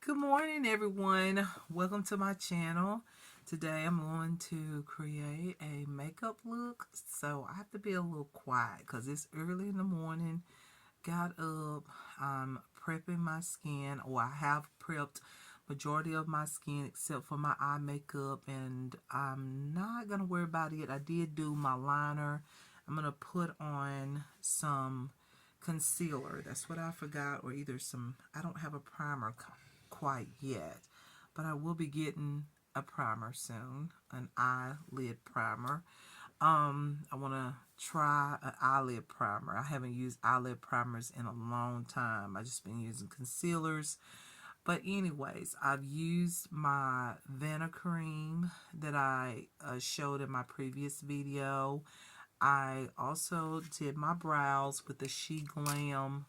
Good morning, everyone. Welcome to my channel. Today I'm going to create a makeup look. So I have to be a little quiet because it's early in the morning. Got up, I'm prepping my skin, or I have prepped majority of my skin except for my eye makeup, and I'm not going to worry about it. I did do my liner. I'm going to put on some concealer. That's what I forgot, or either some, I don't have a primer quite yet, but I will be getting a primer soon, an eyelid primer. I want to try an eyelid primer. I haven't used eyelid primers in a long time. I just been using concealers. But anyways, I've used my Vanicream that I showed in my previous video. I also did my brows with the She Glam,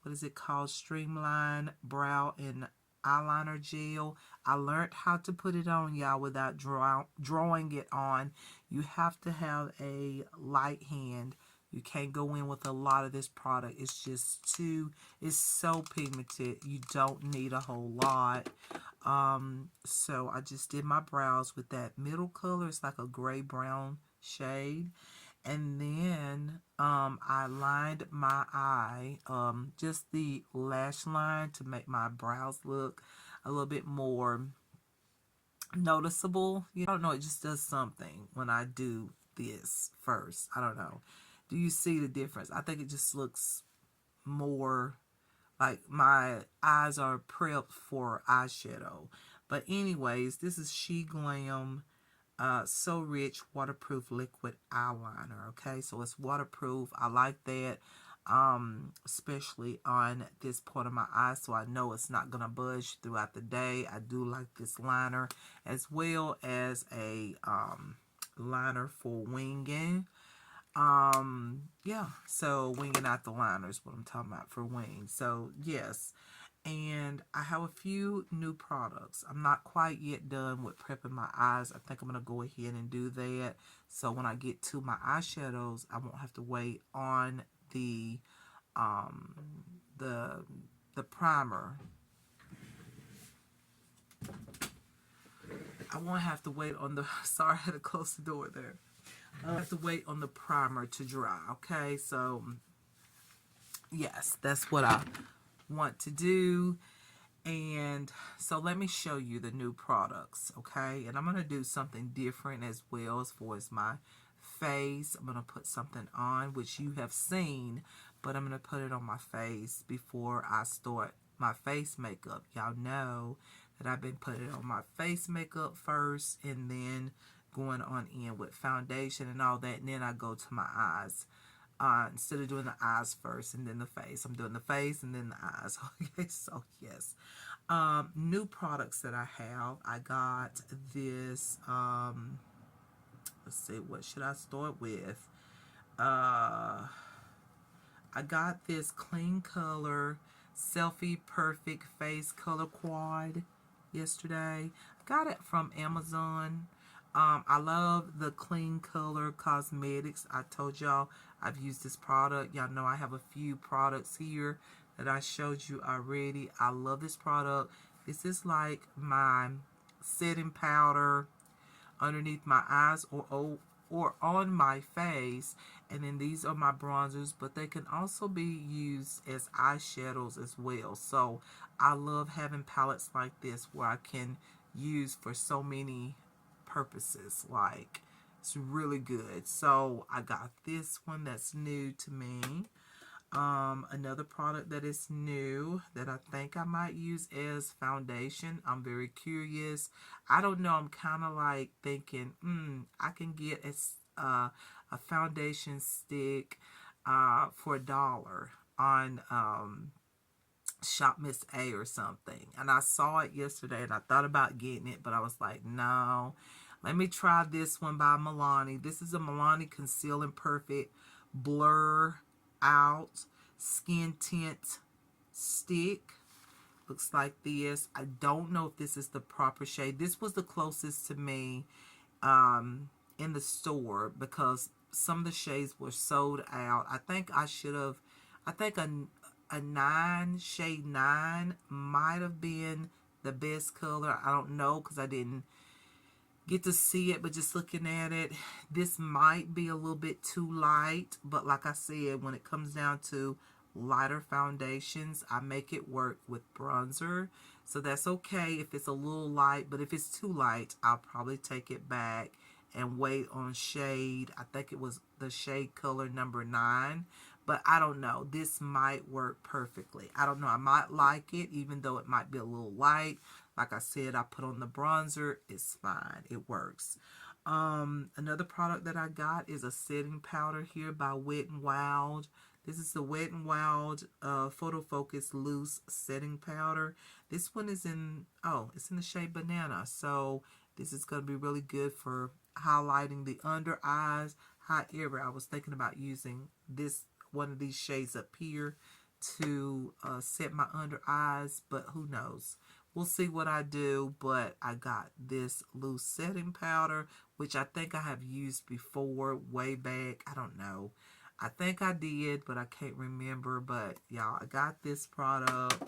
what is it called, Streamline Brow and Eyeliner Gel. I learned how to put it on, y'all, without drawing it on. You have to have a light hand. You can't go in with a lot of this product. It's so pigmented. You don't need a whole lot. So I just did my brows with that middle color. It's like a gray brown shade. And then I lined my eye, just the lash line, to make my brows look a little bit more noticeable. I don't know, it just does something when I do this first. I don't know. Do you see the difference? I think it just looks more like my eyes are prepped for eyeshadow. But anyways, this is She Glam So Rich Waterproof Liquid Eyeliner. Okay, so it's waterproof. I like that, especially on this part of my eye, so I know it's not gonna budge throughout the day. I do like this liner, as well as a liner for winging. Yeah, so winging out the liner is what I'm talking about for wings. So yes, and I have a few new products. I'm not quite yet done with prepping my eyes. I think I'm going to go ahead and do that. So when I get to my eyeshadows, I won't have to wait on the um the primer. I won't have to wait on the sorry, I had to close the door there. I have to wait on the primer to dry. Okay, so yes, that's what I want to do. And so let me show you the new products, okay? And I'm going to do something different as well as far as my face. I'm going to put something on, which you have seen, but I'm going to put it on my face before I start my face makeup. Y'all know that I've been putting on my face makeup first and then going on in with foundation and all that, and then I go to my eyes. Instead of doing the eyes first and then the face, I'm doing the face and then the eyes. Okay, so yes. New products that I have. I got this, let's see, what should I start with? I got this Clean Color Selfie Perfect Face Color Quad yesterday. I got it from Amazon. I love the Clean Color Cosmetics. I told y'all I've used this product. Y'all know I have a few products here that I showed you already. I love this product. This is like my setting powder underneath my eyes, or on my face, and then these are my bronzers, but they can also be used as eyeshadows as well. So I love having palettes like this where I can use for so many purposes. Like, it's really good. So I got this one that's new to me. Another product that is new that I think I might use as foundation. I'm very curious. I don't know. I'm kind of like thinking, I can get a foundation stick for $1 on Shop Miss A or something. And I saw it yesterday and I thought about getting it, but I was like, no. Let me try this one by Milani. This is a Milani Conceal and Perfect Blur Out Skin Tint Stick. Looks like this. I don't know if this is the proper shade. This was the closest to me in the store because some of the shades were sold out. I think I should have, I think a 9, shade 9 might have been the best color. I don't know because I didn't get to see it, but just looking at it, this might be a little bit too light. But like I said, when it comes down to lighter foundations, I make it work with bronzer. So that's okay if it's a little light, but if it's too light, I'll probably take it back and wait on shade. I think it was the shade color number 9, but I don't know. This might work perfectly. I don't know. I might like it, even though it might be a little light. Like I said, I put on the bronzer. It's fine. It works. Another product that I got is a setting powder here by Wet n Wild. This is the Wet n Wild Photo Focus Loose Setting Powder. This one is in, it's in the shade Banana. So this is going to be really good for highlighting the under eyes. However, I was thinking about using one of these shades up here to set my under eyes, but who knows. We'll see what I do, but I got this loose setting powder, which I think I have used before, way back. I don't know. I think I did, but I can't remember. But, y'all, I got this product.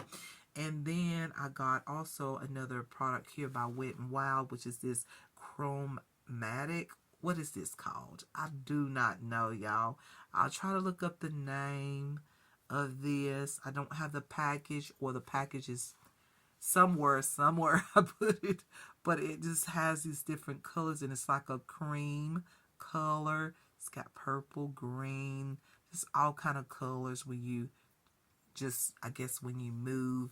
And then I got also another product here by Wet n Wild, which is this Chromatic. What is this called? I do not know, y'all. I'll try to look up the name of this. I don't have the package, or the package is somewhere I put it, but it just has these different colors, and it's like a cream color. It's got purple, green, just all kind of colors. When you just, I guess when you move,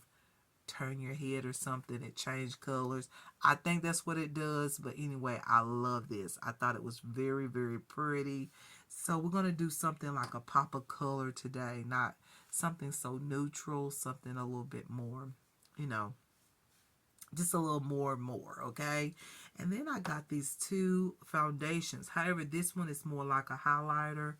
turn your head or something, it changes colors. I think that's what it does, but anyway, I love this. I thought it was very, very pretty. So we're going to do something like a pop of color today, not something so neutral, something a little bit more, just a little more, okay? And then I got these 2 foundations. However, this one is more like a highlighter.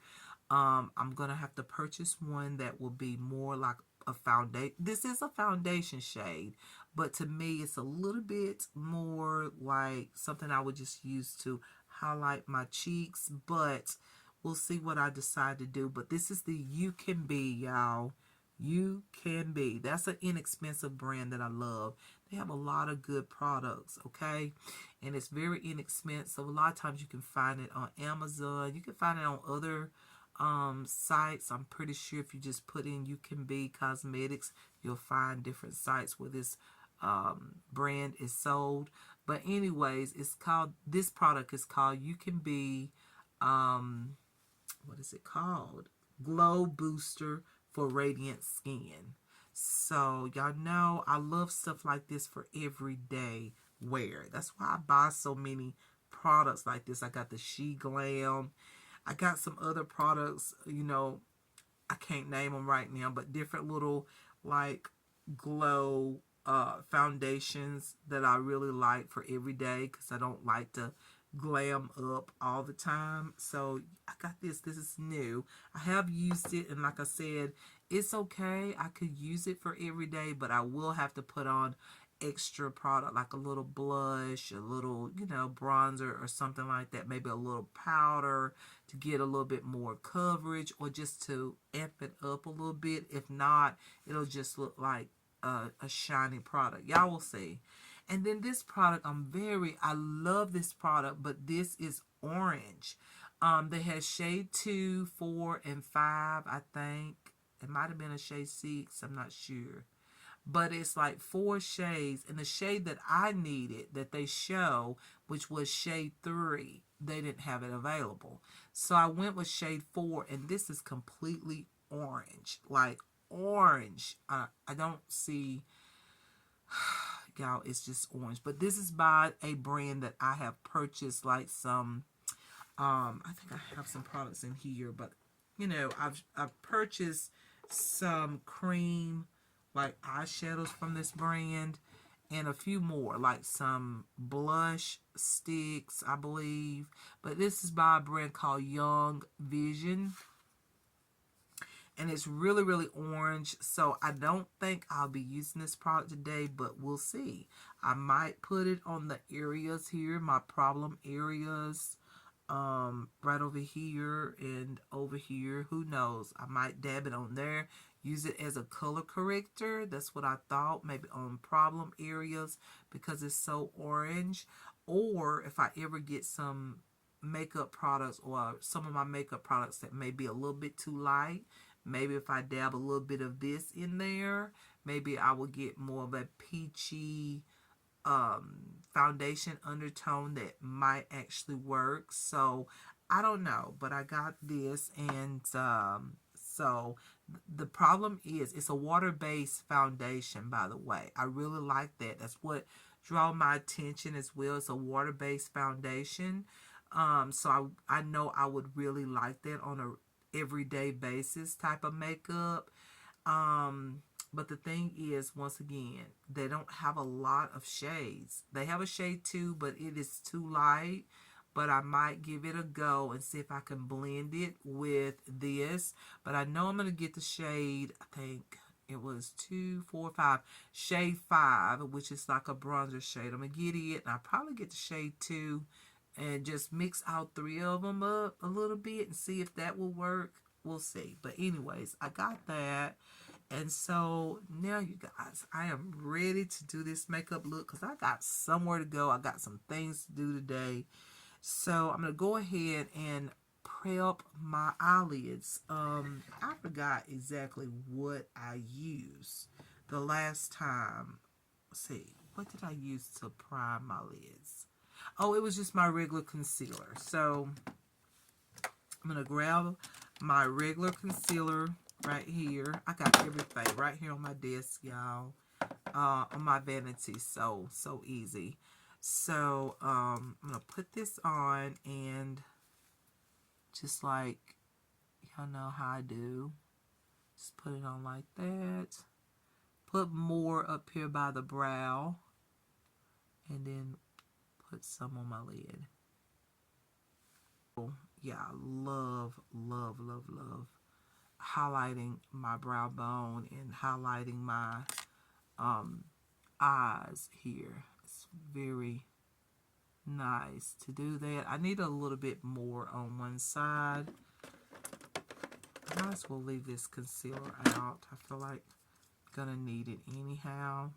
I'm going to have to purchase one that will be more like a foundation. This is a foundation shade, but to me, it's a little bit more like something I would just use to highlight my cheeks, but we'll see what I decide to do. But this is the You Can Be, y'all. You Can Be. That's an inexpensive brand that I love. They have a lot of good products, okay? And it's very inexpensive. A lot of times you can find it on Amazon. You can find it on other sites. I'm pretty sure if you just put in You Can Be Cosmetics, you'll find different sites where this brand is sold. But anyways, this product is called You Can Be, what is it called? Glow Booster for Radiant Skin. So y'all know I love stuff like this for everyday wear. That's why I buy so many products like this. I got the She Glam. I got some other products, I can't name them right now, but different little like glow foundations that I really like for every day, because I don't like to glam up all the time. So I got this. This is new. I have used it, and like I said, it's okay. I could use it for every day, but I will have to put on extra product, like a little blush, a little, bronzer or something like that. Maybe a little powder to get a little bit more coverage, or just to amp it up a little bit. If not, it'll just look like a shiny product. Y'all will see. And then this product, I love this product, but this is orange. They had shade 2, 4, and 5, I think. It might have been a shade 6, I'm not sure. But it's like 4 shades, and the shade that I needed that they show, which was shade 3, they didn't have it available. So I went with shade 4, and this is completely orange. Like orange. I don't see... Y'all, it's just orange. But this is by a brand that I have purchased, like some... I think I have some products in here, but, I've purchased some cream... like eyeshadows from this brand, and a few more, like some blush sticks, I believe. But this is by a brand called Young Vision, and it's really, really orange. So I don't think I'll be using this product today, but we'll see. I might put it on the areas here, my problem areas, right over here and over here. Who knows? I might dab it on there. use it as a color corrector. That's what I thought, maybe on problem areas because it's so orange. Or if I ever get some makeup products or some of my makeup products that may be a little bit too light, maybe if I dab a little bit of this in there, maybe I will get more of a peachy foundation undertone that might actually work. So I don't know, but I got this, and so the problem is it's a water-based foundation, by the way. I really like that. That's what drew my attention as well. It's a water-based foundation. So I know I would really like that on a everyday basis type of makeup. But the thing is, once again, they don't have a lot of shades. They have a shade too, but it is too light. But I might give it a go and see if I can blend it with this. But I know I'm going to get the shade, I think it was 2, 4, 5, shade 5, which is like a bronzer shade. I'm going to get it, and I'll probably get the shade 2 and just mix out 3 of them up a little bit and see if that will work. We'll see. But anyways, I got that. And so now, you guys, I am ready to do this makeup look because I got somewhere to go. I got some things to do today. So I'm going to go ahead and prep my eyelids. I forgot exactly what I used the last time. Let's see. What did I use to prime my lids? Oh, it was just my regular concealer. So I'm going to grab my regular concealer right here. I got everything right here on my desk, y'all. On my vanity. So easy. So I'm going to put this on, and just like y'all know how I do, just put it on like that. Put more up here by the brow, and then put some on my lid. Yeah, I love highlighting my brow bone and highlighting my eyes here. It's very nice to do that. I need a little bit more on one side. I might as well leave this concealer out. I feel like I'm gonna need it anyhow.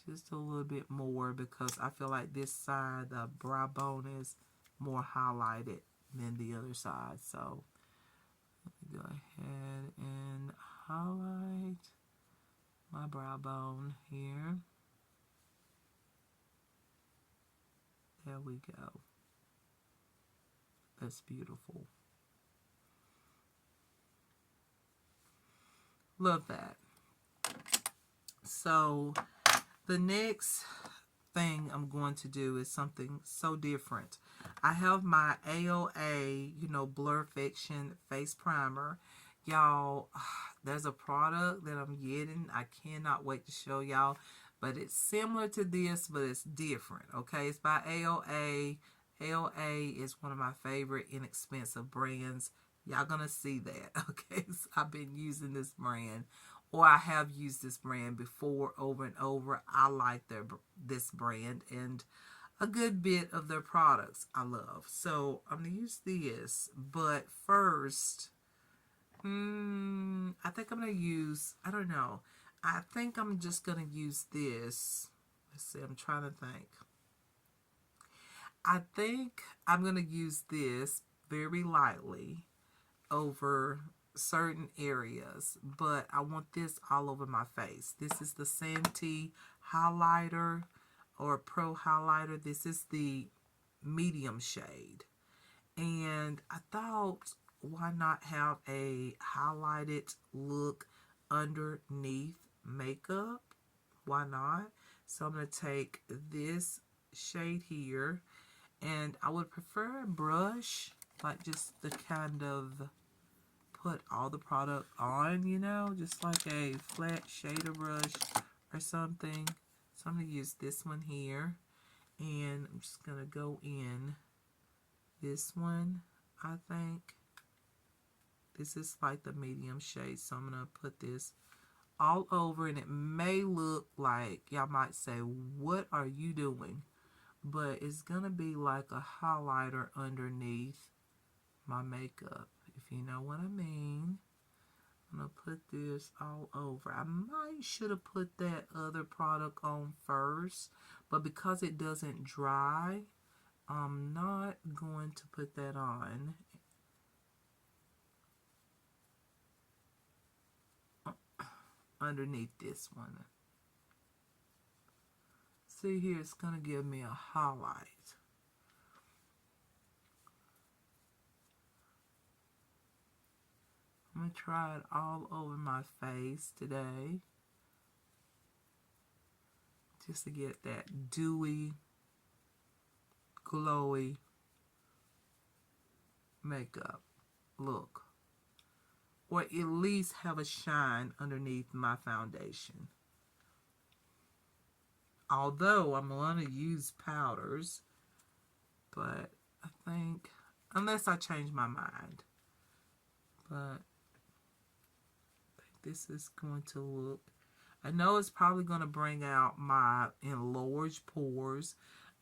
Just a little bit more because I feel like this side, the brow bone, is more highlighted than the other side. So let me go ahead and highlight my brow bone here. There we go. That's beautiful. Love that. So the next thing I'm going to do is something so different. I have my AOA, Blurfection face primer. Y'all, there's a product that I'm getting. I cannot wait to show y'all. But it's similar to this, but it's different. Okay, it's by AOA. AOA is one of my favorite inexpensive brands. Y'all gonna see that. Okay, so I've been using this brand, or I have used this brand before over and over. I like this brand, and a good bit of their products I love. So I'm gonna use this, but first, I think I'm gonna use, I don't know. I think I'm just gonna use this. Let's see, I'm trying to think. I think I'm gonna use this very lightly over certain areas, but I want this all over my face. This is the Santee highlighter, or pro highlighter. This is the medium shade, and I thought, why not have a highlighted look underneath makeup? Why not? So I'm going to take this shade here, and I would prefer a brush, like just to kind of put all the product on, just like a flat shader brush or something. So I'm going to use this one here, and I'm just going to go in this one. I think this is like the medium shade, so I'm going to put this all over, and it may look like, y'all might say, what are you doing? But it's going to be like a highlighter underneath my makeup, if you know what I mean. I'm going to put this all over. I might should have put that other product on first, but because it doesn't dry, I'm not going to put that on. Underneath this one. See here, it's going to give me a highlight. I'm going to try it all over my face today, just to get that dewy, glowy makeup look, or at least have a shine underneath my foundation. Although I'm going to use powders, but I think, unless I change my mind, but I think this is going to look, I know it's probably going to bring out my enlarged pores.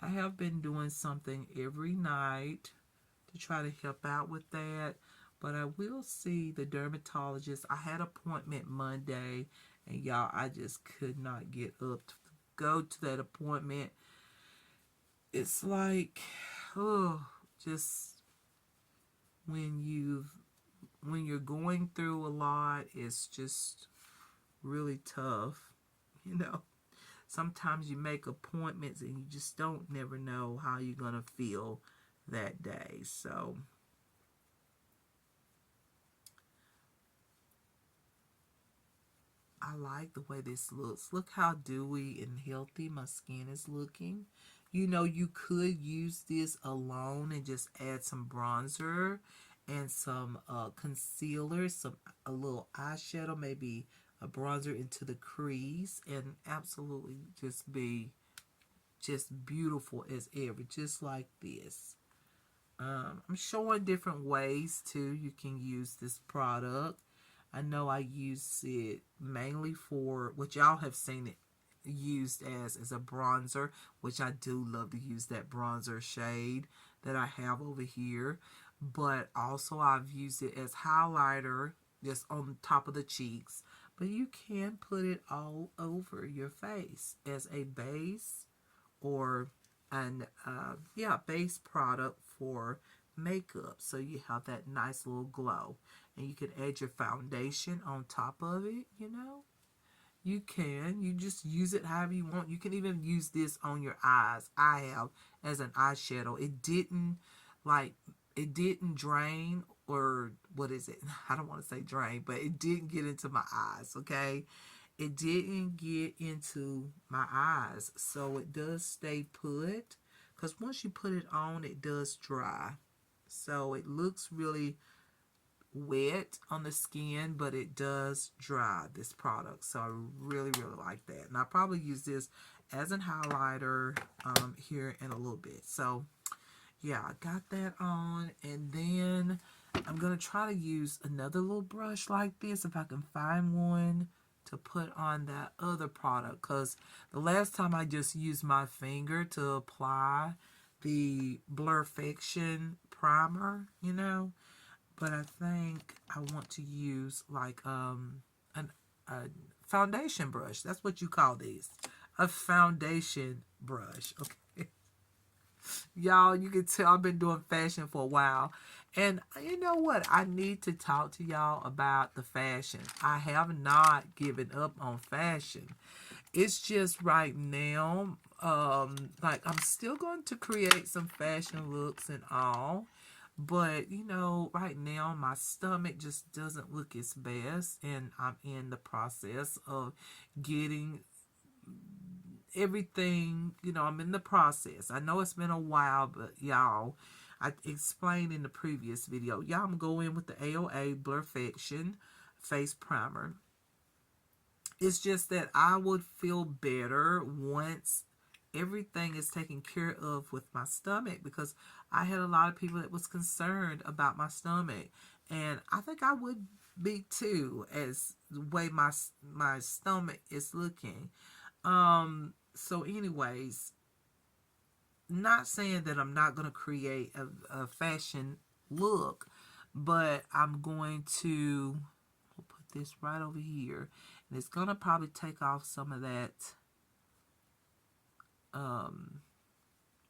I have been doing something every night to try to help out with that, but I will see the dermatologist. I had an appointment Monday, and y'all, I just could not get up to go to that appointment. It's like, oh, just when you're going through a lot, it's just really tough, you know. Sometimes you make appointments and you just don't never know how you're gonna feel that day. So I like the way this looks. Look how dewy and healthy my skin is looking. You know, you could use this alone and just add some bronzer and some concealer, a little eyeshadow, maybe a bronzer into the crease, and absolutely just be just beautiful as ever, just like this. I'm showing different ways too you can use this product. I know I use it mainly for what y'all have seen it used as a bronzer, which I do love to use that bronzer shade that I have over here. But also I've used it as highlighter just on top of the cheeks. But you can put it all over your face as a base, or an base product for makeup, so you have that nice little glow. And you can add your foundation on top of it, you know. You just use it however you want. You can even use this on your eyes. I have as an eyeshadow. It didn't drain, or what is it? I don't want to say drain, but it didn't get into my eyes, okay? It didn't get into my eyes, so it does stay put, because once you put it on, it does dry. So it looks really wet on the skin, but it does dry, this product. So I really, really like that. And I probably use this as a highlighter here in a little bit. So yeah, I got that on. And then I'm going to try to use another little brush like this, if I can find one, to put on that other product. Because the last time I just used my finger to apply the Blurfection primer, you know. But I think I want to use like a foundation brush. That's what you call these. A foundation brush. Okay. Y'all, you can tell I've been doing fashion for a while. And you know what? I need to talk to y'all about the fashion. I have not given up on fashion. It's just right now, like I'm still going to create some fashion looks and all. But, you know, right now my stomach just doesn't look its best. And I'm in the process of getting everything, you know, I'm in the process. I know it's been a while, but y'all, I explained in the previous video, y'all, I'm going with the AOA Blurfection Face Primer. It's just that I would feel better once everything is taken care of with my stomach, because I had a lot of people that was concerned about my stomach, and I think I would be too, as the way my stomach is looking. So anyways, not saying that I'm not going to create a fashion look, but I'm going to, we'll put this right over here. And it's going to probably take off some of that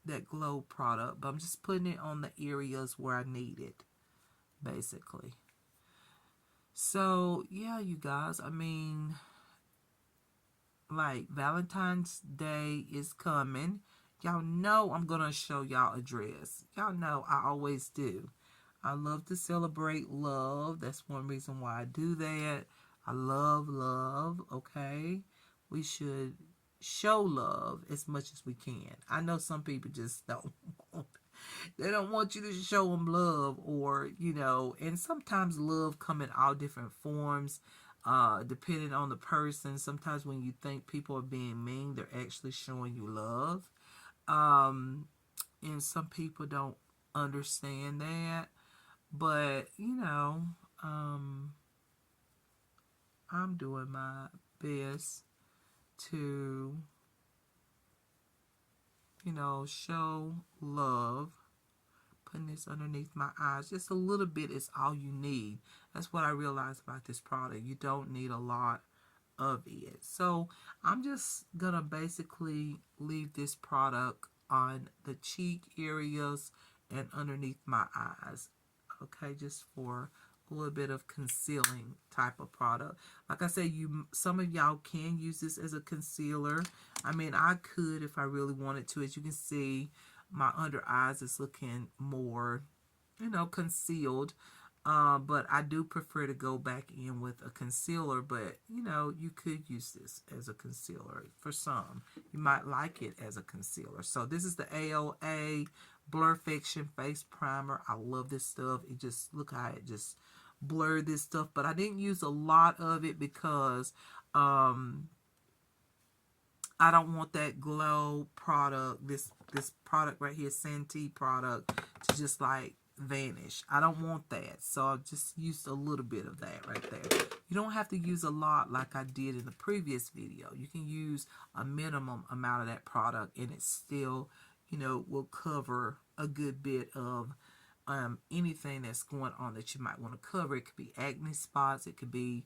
that glow product. But I'm just putting it on the areas where I need it, basically. So, yeah, you guys. I mean, like, Valentine's Day is coming. Y'all know I'm going to show y'all a dress. Y'all know I always do. I love to celebrate love. That's one reason why I do that. I love love, okay? We should show love as much as we can. I know some people just don't want, they don't want you to show them love, or, you know, and sometimes love come in all different forms, depending on the person. Sometimes when you think people are being mean, they're actually showing you love. And some people don't understand that. But, you know, I'm doing my best to, you know, show love. Putting this underneath my eyes. Just a little bit is all you need. That's what I realized about this product. You don't need a lot of it. So I'm just going to basically leave this product on the cheek areas and underneath my eyes. Okay, just for a little bit of concealing type of product. Like I said, some of y'all can use this as a concealer. I mean, I could if I really wanted to. As you can see, my under eyes is looking more, you know, concealed. But I do prefer to go back in with a concealer. But, you know, you could use this as a concealer. For some, you might like it as a concealer. So this is the AOA Blurfiction Face Primer. I love this stuff. It just, look how it just blurred this stuff. But I didn't use a lot of it because I don't want that glow product, this product right here, Santee product, to just like vanish. I don't want that. So I've just used a little bit of that right there. You don't have to use a lot like I did in the previous video. You can use a minimum amount of that product and it still, you know, will cover a good bit of anything that's going on that you might want to cover. It could be acne spots. It could be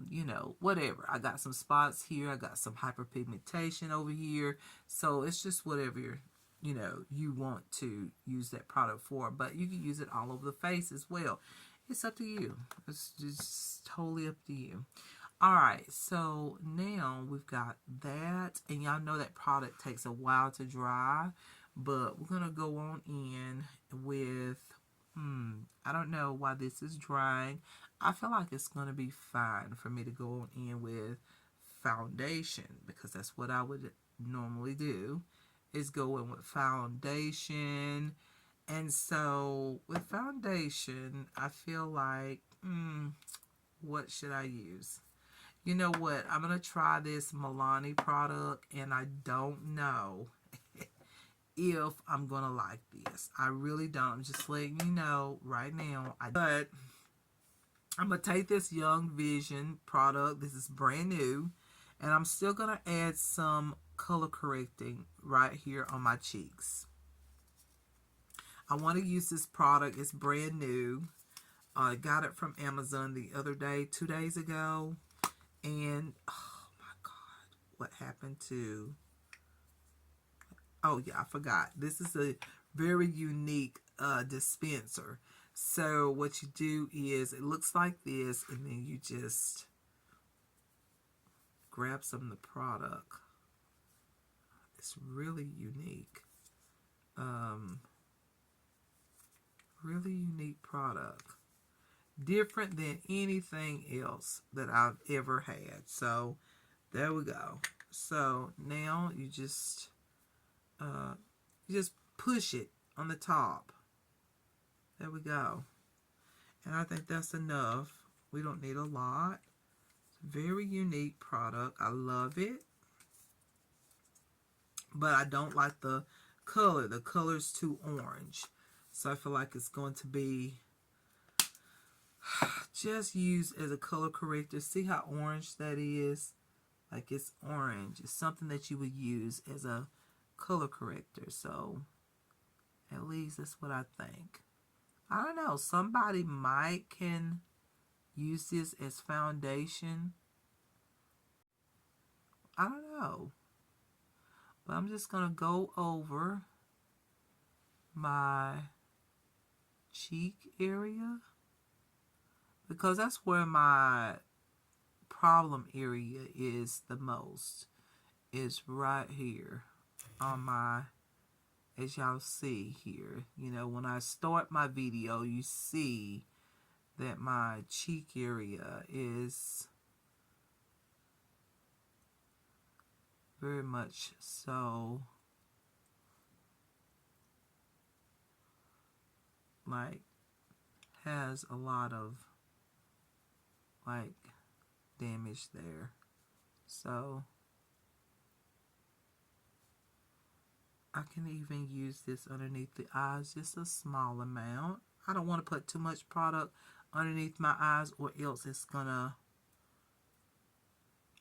you know, whatever. I got some spots here. I got some hyperpigmentation over here. So it's just whatever, you know, you want to use that product for. But you can use it all over the face as well. It's up to you. It's just totally up to you. Alright, so now we've got that. And y'all know that product takes a while to dry. But we're going to go on in with, I don't know why this is drying. I feel like it's going to be fine for me to go on in with foundation, because that's what I would normally do, is go in with foundation. And so with foundation, I feel like, what should I use? You know what? I'm going to try this Milani product, and I don't know if I'm going to like this. I really don't. I'm just letting you know right now. But I'm going to take this Young Vision product. This is brand new. And I'm still going to add some color correcting right here on my cheeks. I want to use this product. It's brand new. I got it from Amazon the other day, 2 days ago. And, oh my God, what happened to... Oh, yeah, I forgot. This is a very unique dispenser. So what you do is, it looks like this, and then you just grab some of the product. It's really unique. Really unique product. Different than anything else that I've ever had. So, there we go. So, now you just push it on the top. There we go. And I think that's enough. We don't need a lot. Very unique product. I love it. But I don't like the color. The color's too orange. So I feel like it's going to be just used as a color corrector. See how orange that is? Like, it's orange. It's something that you would use as a color corrector. So at least that's what I think. I don't know. Somebody might can use this as foundation. I don't know. But I'm just going to go over my cheek area, because that's where my problem area is the most. Is right here on my, as y'all see here. You know, when I start my video, you see that my cheek area is very much so like has a lot of like damage there. So I can even use this underneath the eyes, just a small amount. I don't want to put too much product underneath my eyes, or else it's gonna,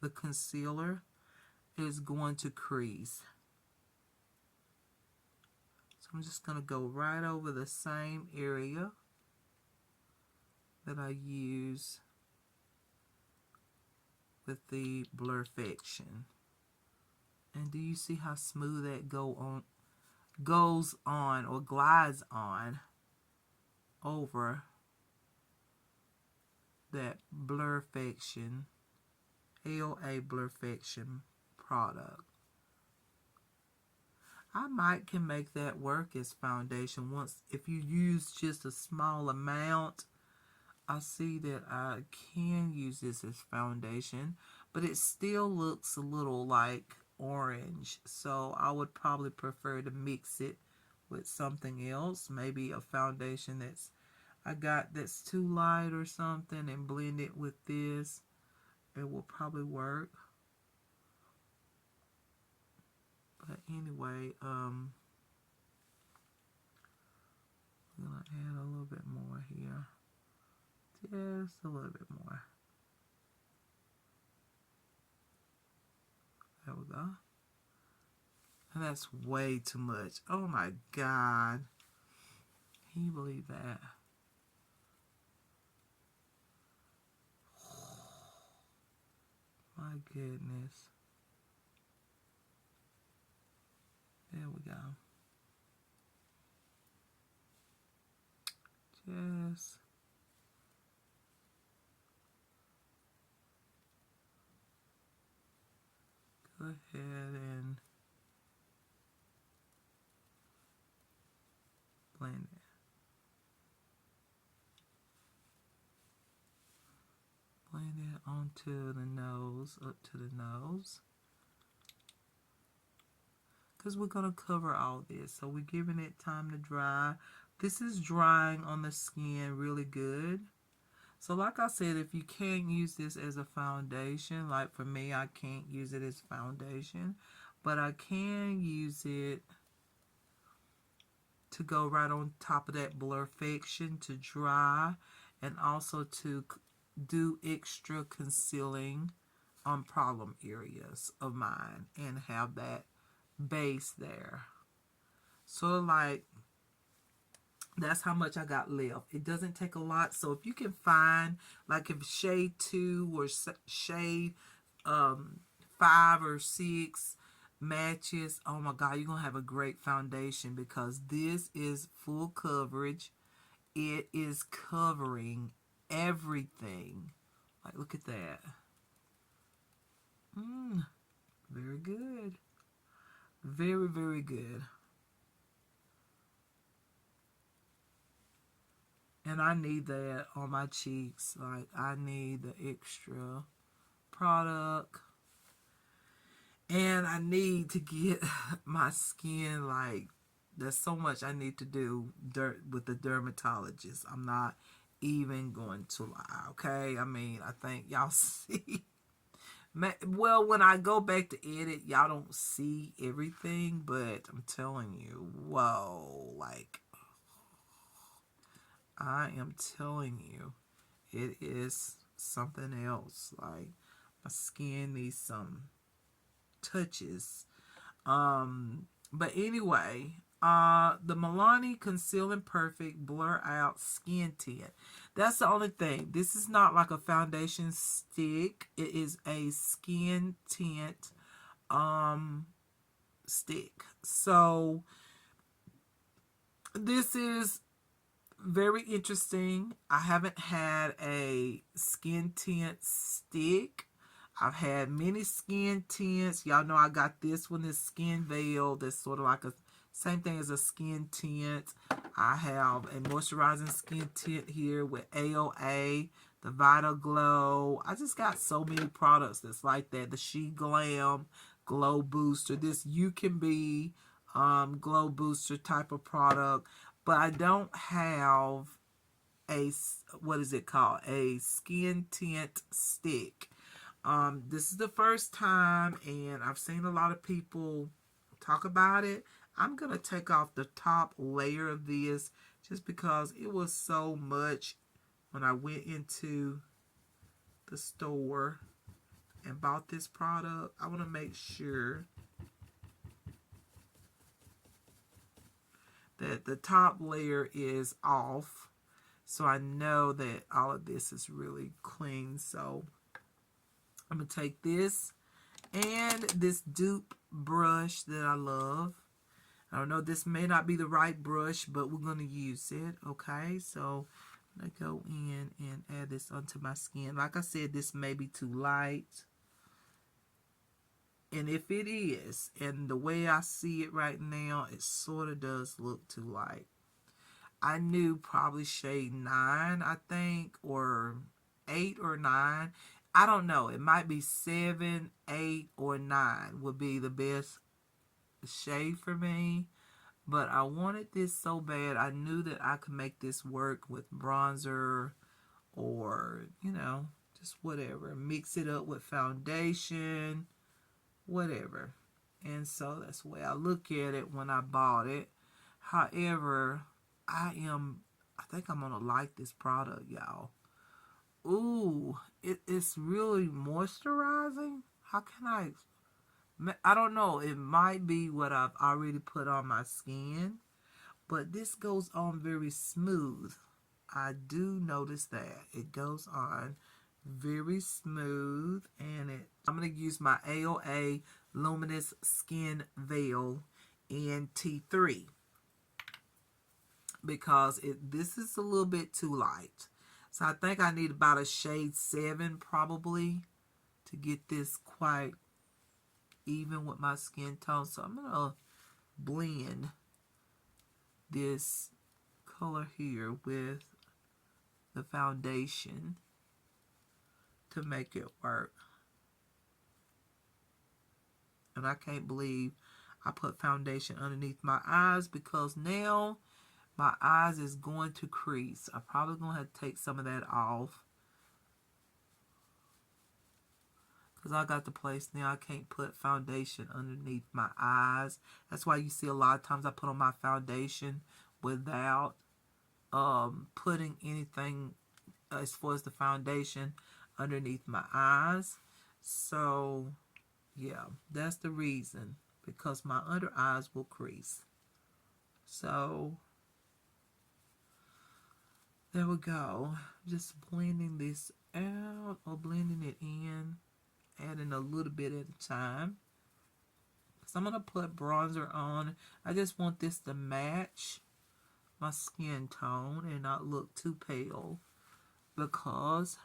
the concealer is going to crease. So I'm just going to go right over the same area that I use with the Blurfection. And do you see how smooth that goes on or glides on over that Blurfection, AOA Blurfection product? I might can make that work as foundation once, if you use just a small amount. I see that I can use this as foundation, but it still looks a little like orange, so I would probably prefer to mix it with something else, maybe a foundation that's too light or something, and blend it with this. It will probably work. But anyway, I'm gonna add a little bit more here. Just a little bit more. There we go. And that's way too much. Oh my God. Can you believe that? My goodness. There we go. Just go ahead and blend it. Blend it onto the nose, up to the nose. Because we're going to cover all this. So we're giving it time to dry. This is drying on the skin really good. So like I said, if you can't use this as a foundation, like for me, I can't use it as foundation, but I can use it to go right on top of that Blurfection to dry, and also to do extra concealing on problem areas of mine and have that base there. So like, that's how much I got left. It doesn't take a lot. So if you can find, like if shade 2 or shade 5 or 6 matches, oh my God, you're going to have a great foundation, because this is full coverage. It is covering everything. Like, look at that. Very good. Very, very good. And I need that on my cheeks. Like, I need the extra product. And I need to get my skin, like, there's so much I need to do with the dermatologist. I'm not even going to lie, okay? I mean, I think y'all see. Well, when I go back to edit, y'all don't see everything, but I'm telling you, whoa, like, I am telling you, it is something else. Like, my skin needs some touches. But anyway, The Milani Conceal and Perfect Blur Out Skin Tint. That's the only thing. This is not like a foundation stick. It is a skin tint stick. So this is very interesting. I haven't had a skin tint stick. I've had many skin tints. Y'all know I got this one, this Skin Veil. That's sort of like a same thing as a skin tint. I have a moisturizing skin tint here with AOA, the Vital Glow. I just got so many products that's like that. The She Glam Glow Booster. This You Can Be Glow Booster type of product. But I don't have a, what is it called? A skin tint stick. This is the first time, and I've seen a lot of people talk about it. I'm going to take off the top layer of this just because it was so much when I went into the store and bought this product. I want to make sure that the top layer is off, so I know that all of this is really clean. So I'm going to take this and this dupe brush that I love. I don't know, this may not be the right brush, but we're going to use it, okay? So I'm going to go in and add this onto my skin. Like I said, this may be too light. And if it is, and the way I see it right now, it sort of does look too light. I knew probably shade 9, I think, or 8 or 9. I don't know. It might be 7, 8, or 9 would be the best shade for me. But I wanted this so bad. I knew that I could make this work with bronzer or, you know, just whatever. Mix it up with foundation, whatever. And so that's the way I look at it when I bought it. However, I think I'm going to like this product, y'all. Ooh, it's really moisturizing. How can I don't know. It might be what I've already put on my skin, but this goes on very smooth. I do notice that it goes on very smooth, and I'm going to use my AOA Luminous Skin Veil in T3 because this is a little bit too light. So I think I need about a shade 7 probably to get this quite even with my skin tone. So I'm going to blend this color here with the foundation to make it work. And I can't believe I put foundation underneath my eyes because now my eyes is going to crease. I'm probably going to have to take some of that off. Because I got the place now I can't put foundation underneath my eyes. That's why you see a lot of times I put on my foundation without putting anything as far as the foundation underneath my eyes. So yeah, that's the reason, because my under eyes will crease. So there we go. Just blending this out or blending it in, adding a little bit at a time. So I'm going to put bronzer on. I just want this to match my skin tone and not look too pale, because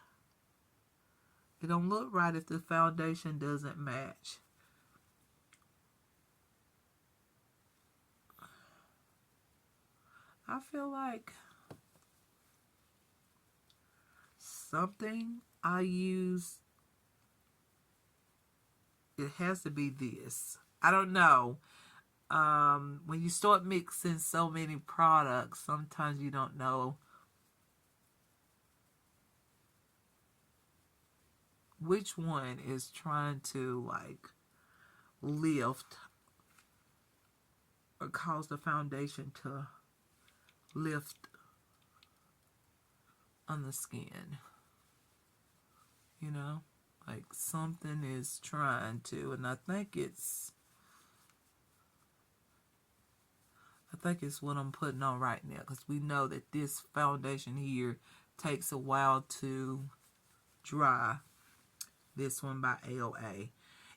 it don't look right if the foundation doesn't match. I feel like something I use, it has to be this. I don't know. When you start mixing so many products, sometimes you don't know which one is trying to like lift or cause the foundation to lift on the skin. You know, like something is trying to, and I think think it's what I'm putting on right now, because we know that this foundation here takes a while to dry. This one by AOA.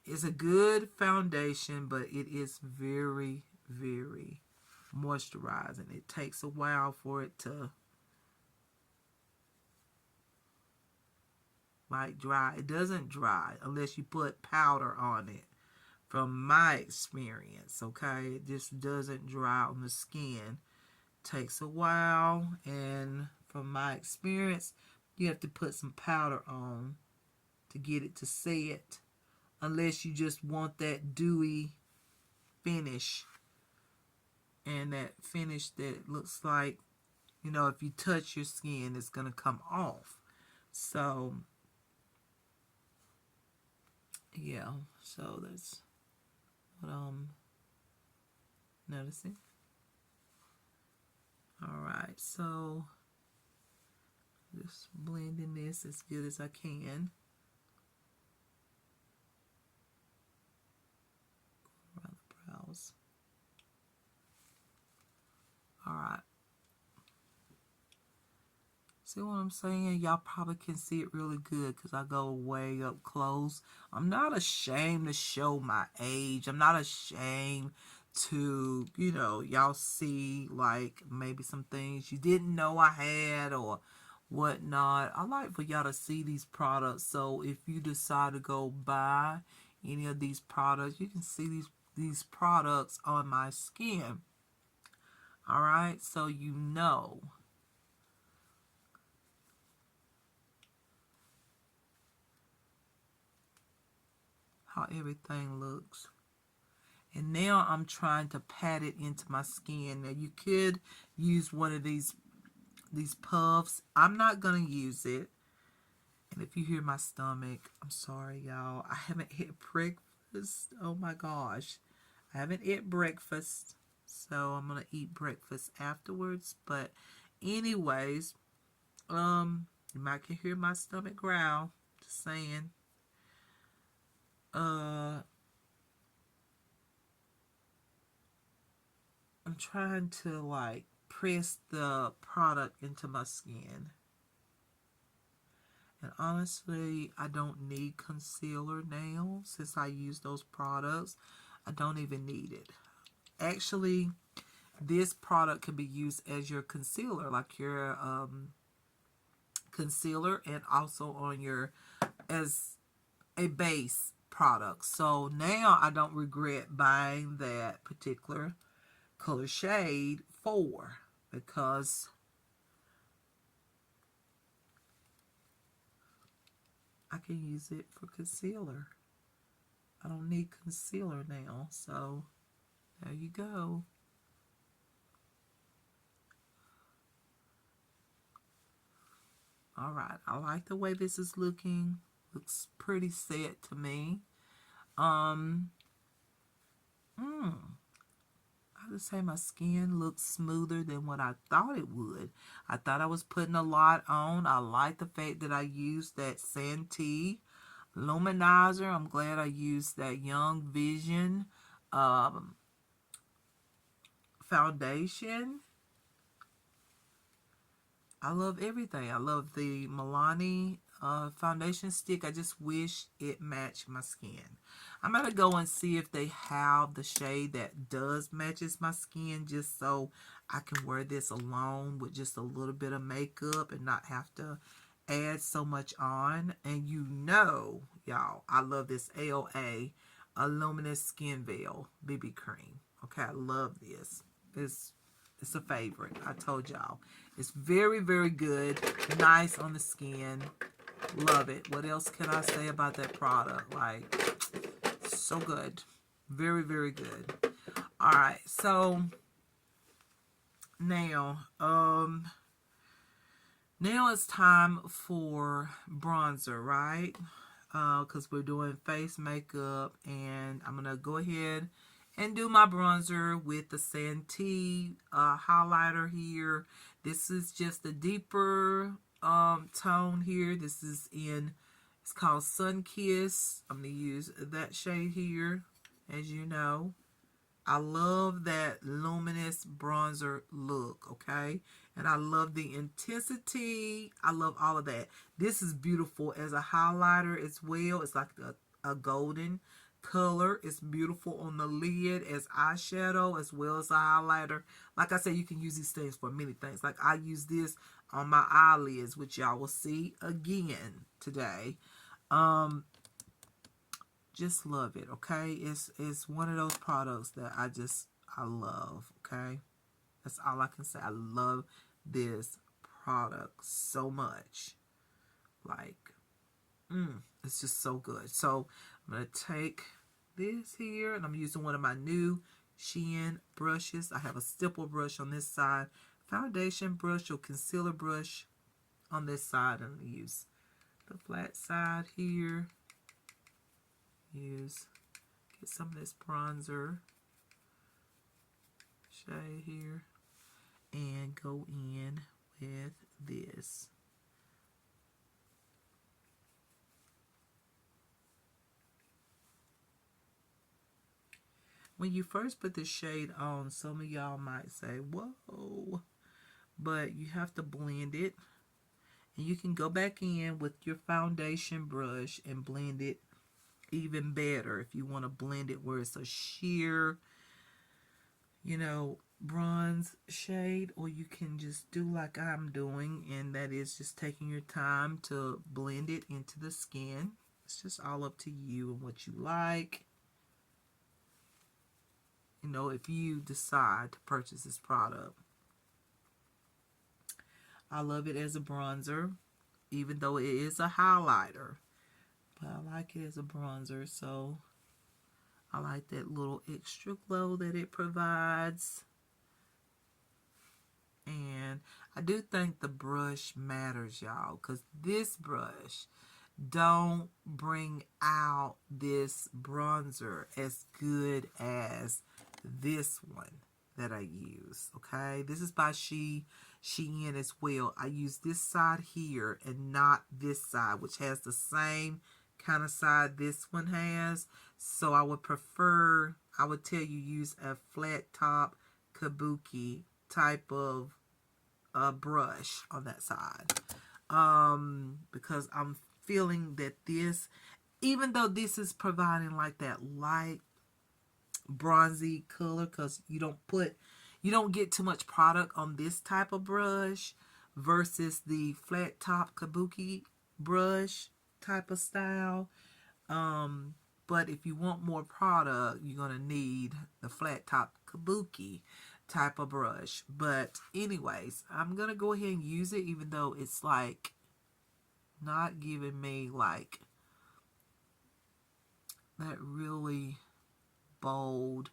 It's a good foundation, but it is very, very moisturizing. It takes a while for it to like dry. It doesn't dry unless you put powder on it, from my experience. Okay, it just doesn't dry on the skin. Takes a while, and from my experience, you have to put some powder on to get it to set, unless you just want that dewy finish, and that finish that looks like, you know, if you touch your skin, it's gonna come off. So yeah, so that's what I'm noticing. Alright, so just blending this as good as I can around the brows. Alright. See what I'm saying? Y'all probably can see it really good because I go way up close. I'm not ashamed to show my age. I'm not ashamed to, you know, y'all see like maybe some things you didn't know I had or whatnot. I like for y'all to see these products. So if you decide to go buy any of these products, you can see these products on my skin. Alright, so you know. How everything looks. And now I'm trying to pat it into my skin. Now you could use one of these puffs. I'm not going to use it. And if you hear my stomach, I'm sorry, y'all. I haven't hit breakfast. Oh my gosh. I haven't ate breakfast. So I'm going to eat breakfast afterwards. But anyways, you might can hear my stomach growl. Just saying. I'm trying to like press the product into my skin. And honestly, I don't need concealer now since I use those products. I don't even need it. Actually, this product can be used as your concealer, like your concealer, and also on your as a base product. So now I don't regret buying that particular color shade 4 because I can use it for concealer. I don't need concealer now, so there you go. Alright, I like the way this is looking. Looks pretty set to me. I would say my skin looks smoother than what I thought it would. I thought I was putting a lot on. I like the fact that I used that Santee Luminizer. I'm glad I used that Young Vision foundation. I love everything. I love the Milani foundation stick. I just wish it matched my skin. I'm going to go and see if they have the shade that does matches my skin, just so I can wear this alone with just a little bit of makeup and not have to add so much on. And you know, y'all, I love this AOA Luminous Skin Veil BB Cream. Okay, I love this. It's a favorite. I told y'all. It's very, very good. Nice on the skin. Love it. What else can I say about that product? Like, so good. Very, very good. Alright, so now it's time for bronzer, right? Because we're doing face makeup, and I'm going to go ahead and do my bronzer with the Santee highlighter here. This is just a deeper tone here. This is it's called Sun Kiss. I'm going to use that shade here, as you know. I love that luminous bronzer look, okay? And I love the intensity. I love all of that. This is beautiful as a highlighter as well. It's like a golden color. It's beautiful on the lid as eyeshadow as well as a highlighter. Like I said, you can use these things for many things. Like I use this on my eyelids, which y'all will see again today. Just love it, okay? It's one of those products that I love, okay? That's all I can say. I love this product so much. Like, it's just so good. So I'm going to take this here, and I'm using one of my new Shein brushes. I have a stipple brush on this side, foundation brush or concealer brush on this side, and I use the flat side here. Get some of this bronzer shade here and go in with this. When you first put this shade on, some of y'all might say, whoa, but you have to blend it. And you can go back in with your foundation brush and blend it even better if you want to blend it where it's a sheer, bronze shade, or you can just do like I'm doing, and that is just taking your time to blend it into the skin. It's just all up to you and what you like. If you decide to purchase this product. I love it as a bronzer, even though it is a highlighter. But I like it as a bronzer, so I like that little extra glow that it provides. And I do think the brush matters, y'all, because this brush don't bring out this bronzer as good as this one that I use, okay? This is by Shein as well. I use this side here and not this side, which has the same kind of side this one has. So I would tell you use a flat top kabuki type of brush on that side. Because I'm feeling that this, even though this is providing like that light bronzy color, because you don't get too much product on this type of brush versus the flat top kabuki brush type of style. But if you want more product, you're going to need the flat top kabuki type of brush. But anyways, I'm going to go ahead and use it, even though it's like not giving me like that really bold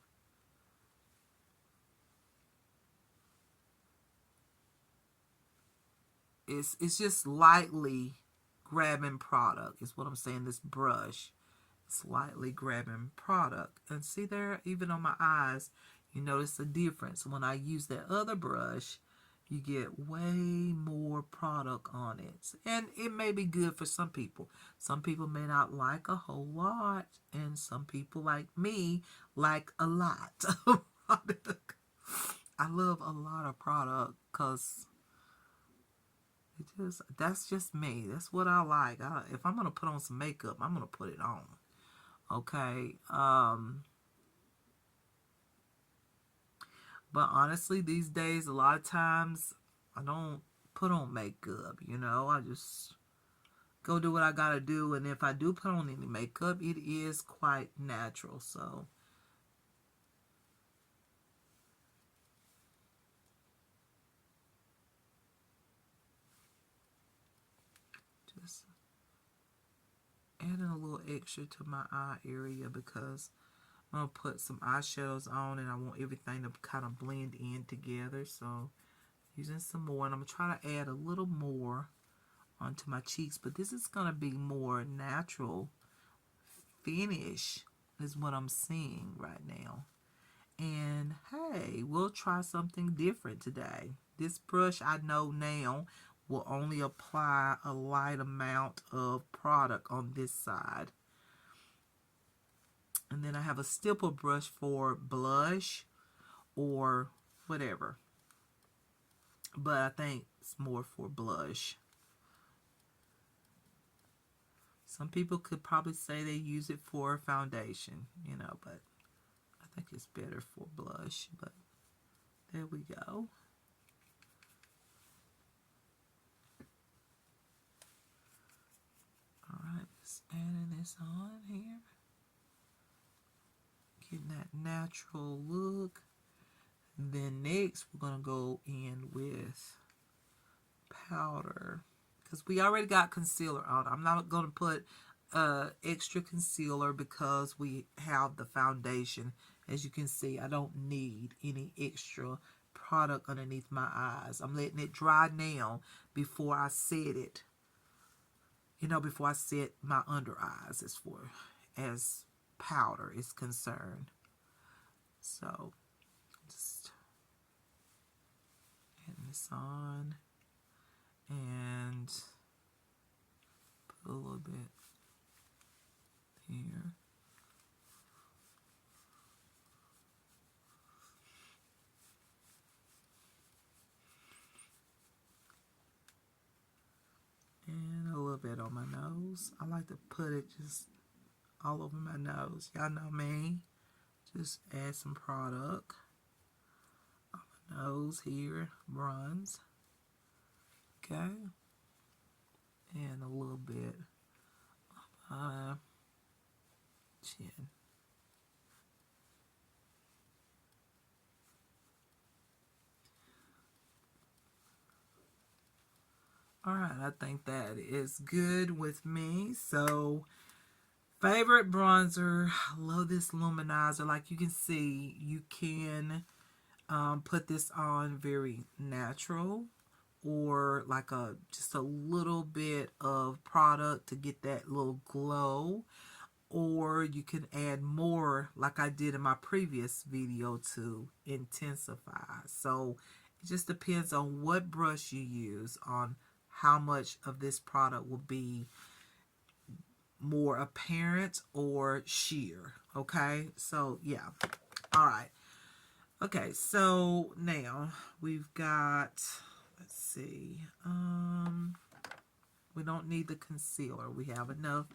it's just lightly grabbing product is what I'm saying. This brush is lightly grabbing product, and see there, even on my eyes, you notice the difference. When I use that other brush, you get way more product on it, and it may be good for some people. Some people may not like a whole lot, and some people like me like a lot. I love a lot of product because that's just me. That's what I like. If I'm gonna put on some makeup, I'm gonna put it on. Okay. But honestly, these days, a lot of times I don't put on makeup. I just go do what I gotta do, and if I do put on any makeup, it is quite natural. So just adding a little extra to my eye area because I'm going to put some eyeshadows on and I want everything to kind of blend in together. So using some more, and I'm going to try to add a little more onto my cheeks, but this is going to be more natural finish is what I'm seeing right now. And hey, we'll try something different today. This brush, I know now, will only apply a light amount of product on this side. And then I have a stipple brush for blush or whatever. But I think it's more for blush. Some people could probably say they use it for foundation, you know, but I think it's better for blush. But there we go. Alright, just adding this on here. Getting that natural look. And then next we're going to go in with powder. Because we already got concealer on. I'm not going to put extra concealer because we have the foundation. As you can see, I don't need any extra product underneath my eyes. I'm letting it dry now before I set it. You know, before I set my under eyes as powder is concerned. So, just getting this on and put a little bit here. And a little bit on my nose. I like to put it just all over my nose. Y'all know me. Just add some product on my nose here. Bronze. Okay. And a little bit on my chin. Alright, I think that is good with me. So, favorite bronzer. I love this luminizer. Like you can see, you can put this on very natural or like just a little bit of product to get that little glow. Or you can add more like I did in my previous video to intensify. So, it just depends on what brush you use on how much of this product will be more apparent or sheer. Okay, so yeah. All right. Okay, so now we've got, let's see, we don't need the concealer. We have enough.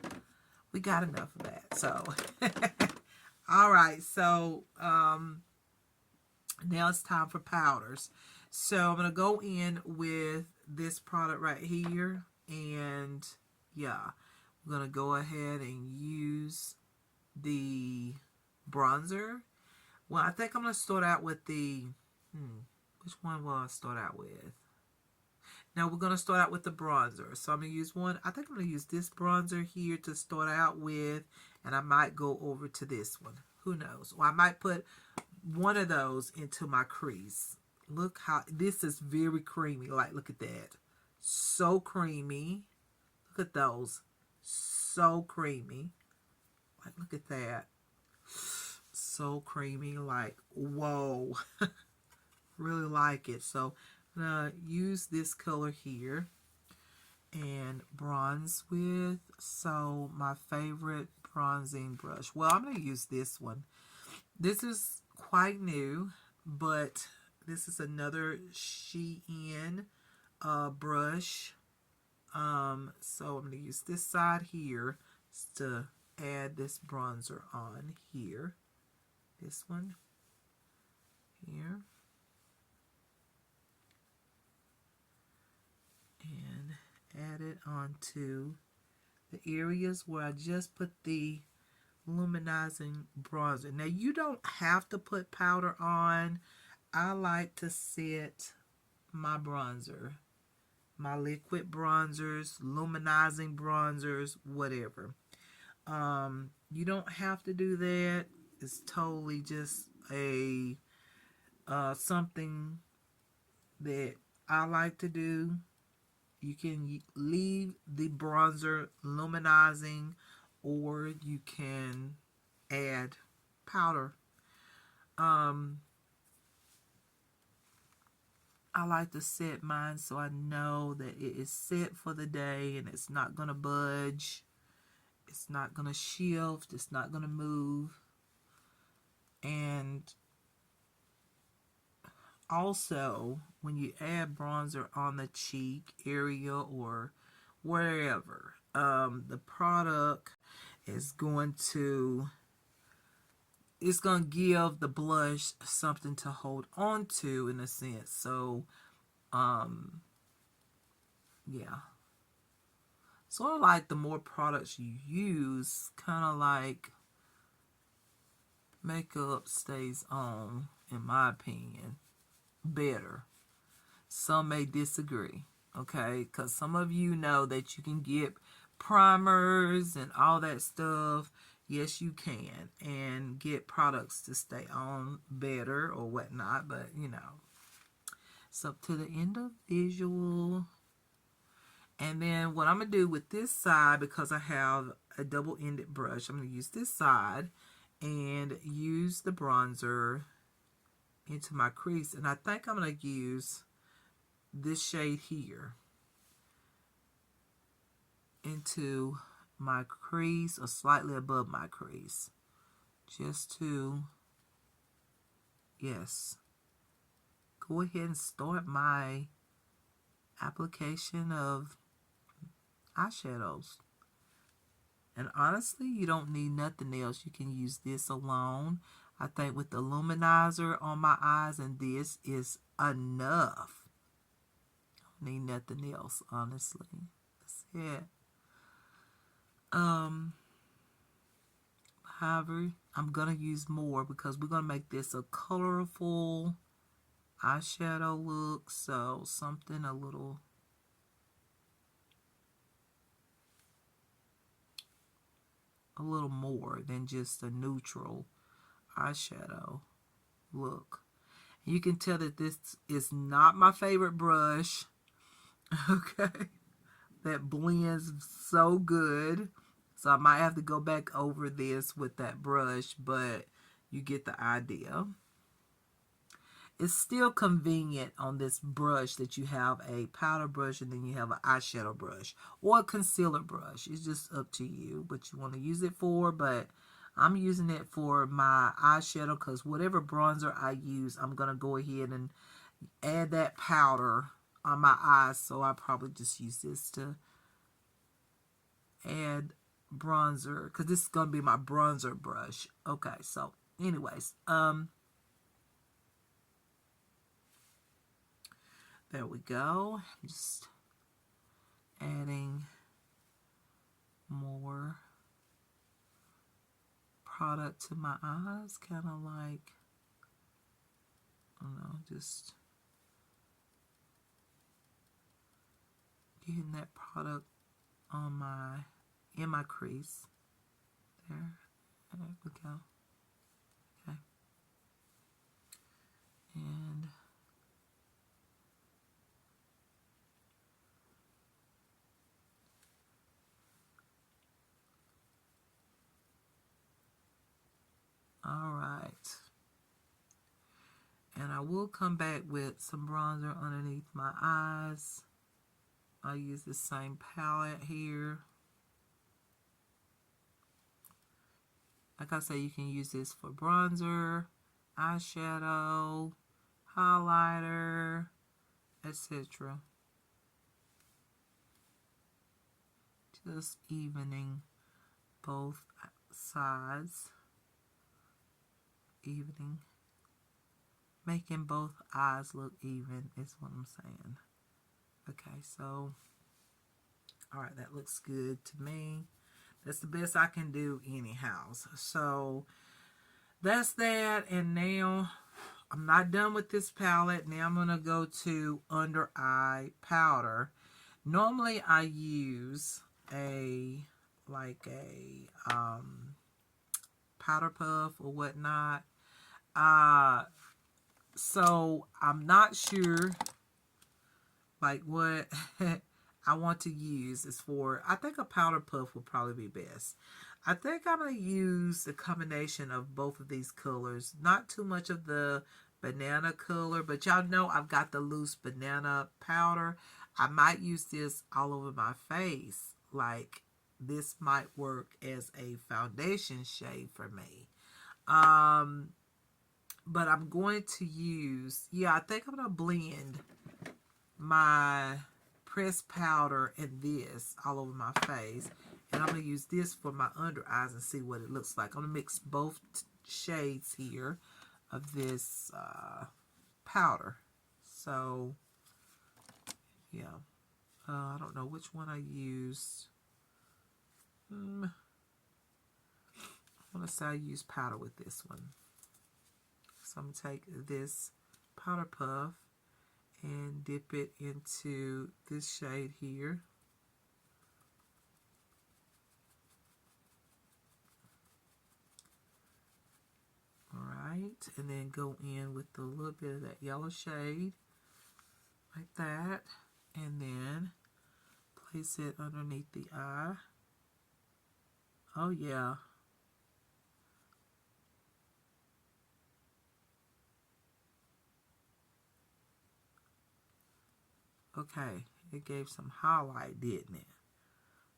We got enough of that. So all right, so now it's time for powders. So I'm going to go in with this product right here. And yeah, I'm going to go ahead and use the bronzer. Well, I think I'm going to start out with the, which one will I start out with? Now we're going to start out with the bronzer. So I'm going to use one. I think I'm going to use this bronzer here to start out with. And I might go over to this one. Who knows? Or I might put one of those into my crease. Look how, this is very creamy. Like, look at that. So creamy. Look at those. So creamy. Like, look at that. So creamy. Like, whoa. Really like it. So, I'm going to use this color here and bronze with. So, my favorite bronzing brush. Well, I'm going to use this one. This is quite new, but this is another Shein brush. So I'm going to use this side here to add this bronzer on here. This one here. And add it onto the areas where I just put the luminizing bronzer. Now you don't have to put powder on. I like to set my bronzer, my liquid bronzers, luminizing bronzers, whatever. You don't have to do that. It's totally just a something that I like to do. You can leave the bronzer luminizing, or you can add powder. I like to set mine so I know that it is set for the day and it's not going to budge. It's not going to shift. It's not going to move. And also, when you add bronzer on the cheek area or wherever, the product is going to give the blush something to hold on to, in a sense. So yeah, sort of like the more products you use, kind of like makeup stays on, in my opinion, better. Some may disagree, okay? Because some of you know that you can get primers and all that stuff. Yes, you can, and get products to stay on better or whatnot, but you know, it's up to the individual. And then what I'm going to do with this side, because I have a double-ended brush, I'm going to use this side and use the bronzer into my crease. And I think I'm going to use this shade here into my crease, or slightly above my crease, just to, yes, go ahead and start my application of eyeshadows. And honestly, you don't need nothing else. You can use this alone. I think with the luminizer on my eyes, and this is enough. Don't need nothing else, honestly. That's it. However, I'm gonna use more because we're gonna make this a colorful eyeshadow look. So something a little more than just a neutral eyeshadow look. You can tell that this is not my favorite brush. Okay, that blends so good. So I might have to go back over this with that brush, but you get the idea. It's still convenient on this brush that you have a powder brush and then you have an eyeshadow brush or a concealer brush. It's just up to you what you want to use it for, but I'm using it for my eyeshadow because whatever bronzer I use, I'm going to go ahead and add that powder on my eyes. So I probably just use this to add bronzer because this is going to be my bronzer brush. Okay, so anyways, there we go. Just adding more product to my eyes, kind of like, I don't know, just getting that product on in my crease. There we go. Okay. And all right. And I will come back with some bronzer underneath my eyes. I'll use the same palette here. Like I say, you can use this for bronzer, eyeshadow, highlighter, etc. Just evening both sides. Evening. Making both eyes look even is what I'm saying. Okay, so, alright, that looks good to me. That's the best I can do anyhow. So, that's that. And now, I'm not done with this palette. Now I'm going to go to under eye powder. Normally, I use a powder puff or whatnot. So I'm not sure like what I want to use is for, I think a powder puff would probably be best. I think I'm going to use the combination of both of these colors. Not too much of the banana color, but y'all know I've got the loose banana powder. I might use this all over my face. Like, this might work as a foundation shade for me. But I'm going to use, yeah, I think I'm going to blend my pressed powder and this all over my face. And I'm going to use this for my under eyes and see what it looks like. I'm going to mix both shades here of this powder. So, yeah. I don't know which one I used. I want to say I used powder with this one. So I'm going to take this powder puff and dip it into this shade here. Alright, and then go in with a little bit of that yellow shade, like that, and then place it underneath the eye. Oh yeah. Okay, it gave some highlight, didn't it?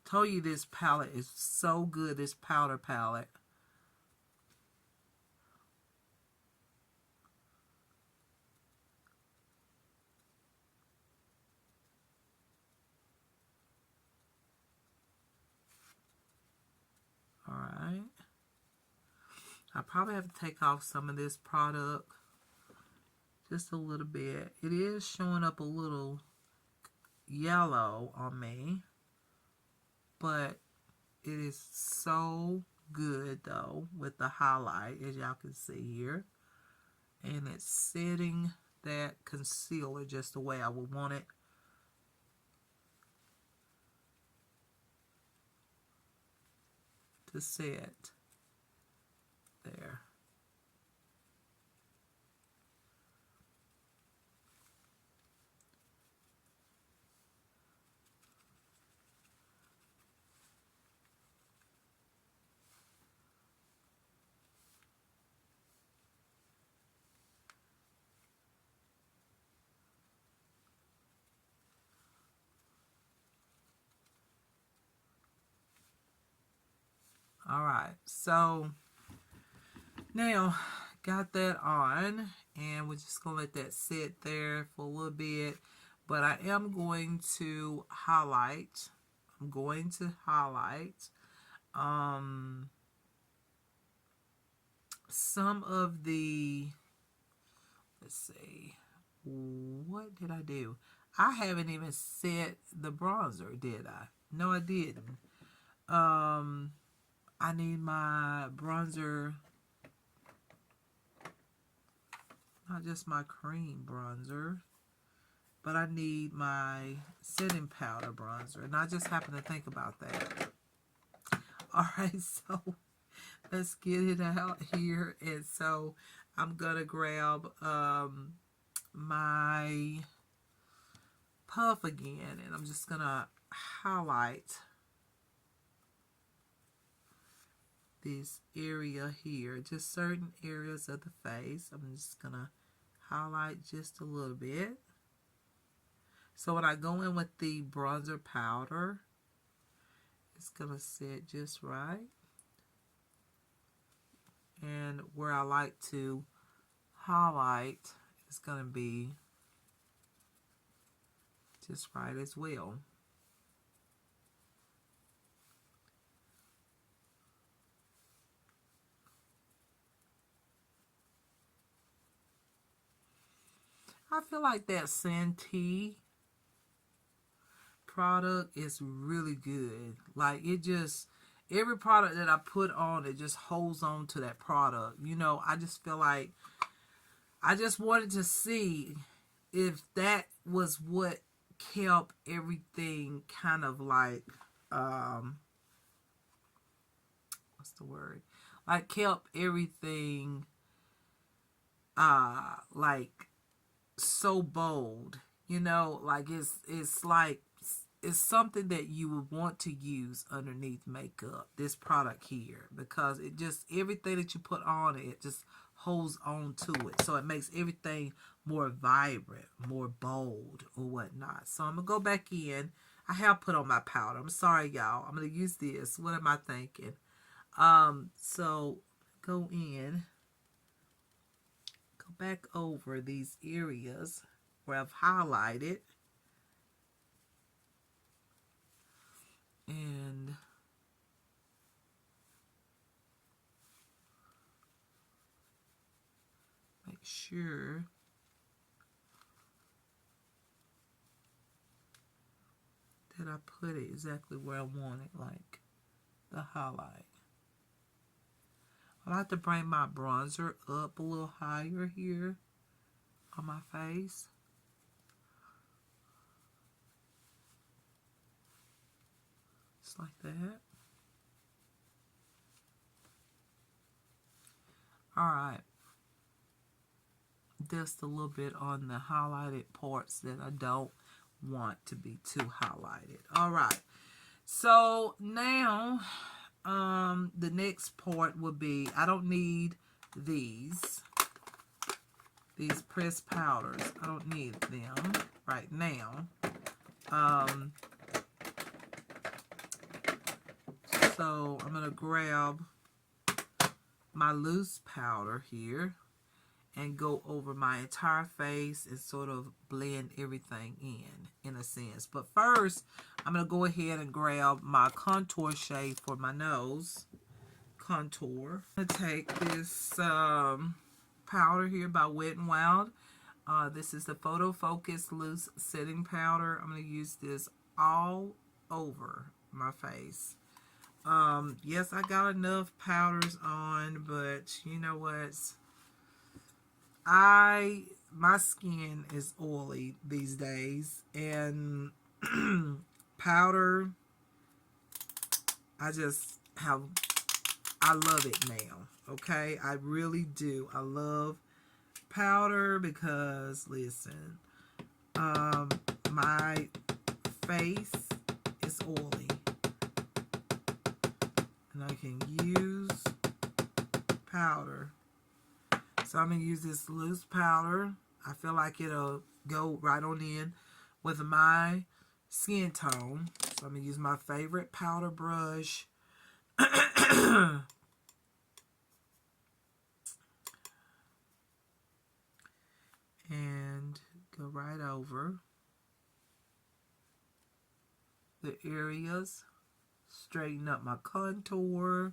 Told you this palette is so good, this powder palette. Alright. I probably have to take off some of this product. Just a little bit. It is showing up a little yellow on me. But it is so good though with the highlight, as y'all can see here. And it's setting that concealer just the way I would want it. To set there. Alright, so now got that on, and we're just going to let that sit there for a little bit. But I am going to highlight. I'm going to highlight some of the, let's see, what did I do? I haven't even set the bronzer, did I? No, I didn't. I need my bronzer, not just my cream bronzer, but I need my setting powder bronzer. And I just happened to think about that. Alright, so let's get it out here. And so I'm going to grab my puff again, and I'm just going to highlight this area here, just certain areas of the face. I'm just going to highlight just a little bit. So when I go in with the bronzer powder, it's going to sit just right. And where I like to highlight is going to be just right as well. I feel like that Santee product is really good. Like, it just, every product that I put on, it just holds on to that product. You know, I just feel like I just wanted to see if that was what kept everything kind of like, what's the word? Like, kept everything, like, so bold. You know, like, it's like, it's something that you would want to use underneath makeup, this product here, because it just, everything that you put on it just holds on to it, so it makes everything more vibrant, more bold, or whatnot. So I'm gonna go back in. I have put on my powder. I'm sorry, y'all. I'm gonna use this. What am I thinking? So go in back over these areas where I've highlighted. And make sure that I put it exactly where I want it, like the highlight. I like to bring my bronzer up a little higher here on my face. Just like that. Alright. Just a little bit on the highlighted parts that I don't want to be too highlighted. Alright. So now the next part will be, I don't need these pressed powders. I don't need them right now. So I'm going to grab my loose powder here and go over my entire face and sort of blend everything in a sense. But first, I'm going to go ahead and grab my contour shade for my nose. Contour. I'm going to take this powder here by Wet n Wild. This is the Photo Focus Loose Setting Powder. I'm going to use this all over my face. Yes, I got enough powders on, but you know what? My skin is oily these days, and powder, I love it now. Okay, I really do. I love powder because, listen, my face is oily, and I can use powder. So I'm going to use this loose powder. I feel like it'll go right on in with my skin tone. So I'm going to use my favorite powder brush. And go right over the areas. Straighten up my contour.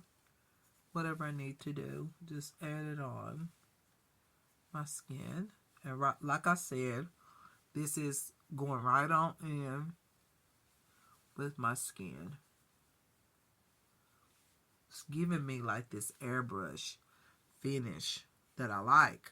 Whatever I need to do. Just add it on my skin. And right, like I said, this is going right on in with my skin. It's giving me like this airbrush finish that I like.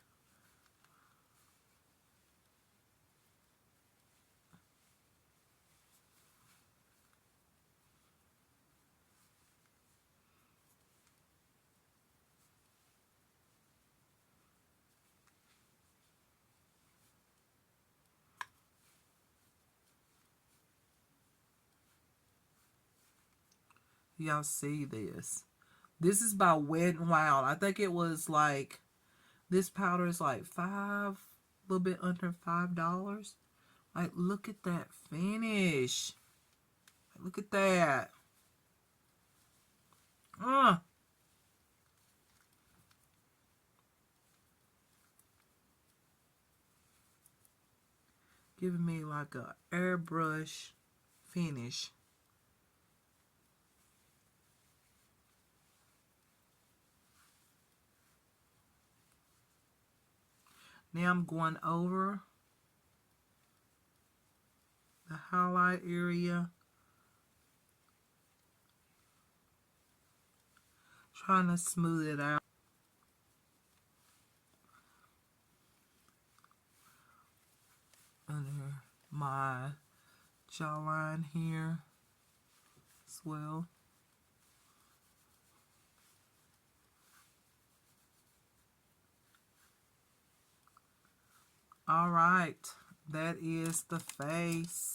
Y'all see this? This is by Wet n Wild. I think it was like, this powder is like a little bit under $5. Like, look at that finish. Look at that. Giving me like a airbrush finish. Now I'm going over the highlight area. Trying to smooth it out. Under my jawline here as well. Alright, that is the face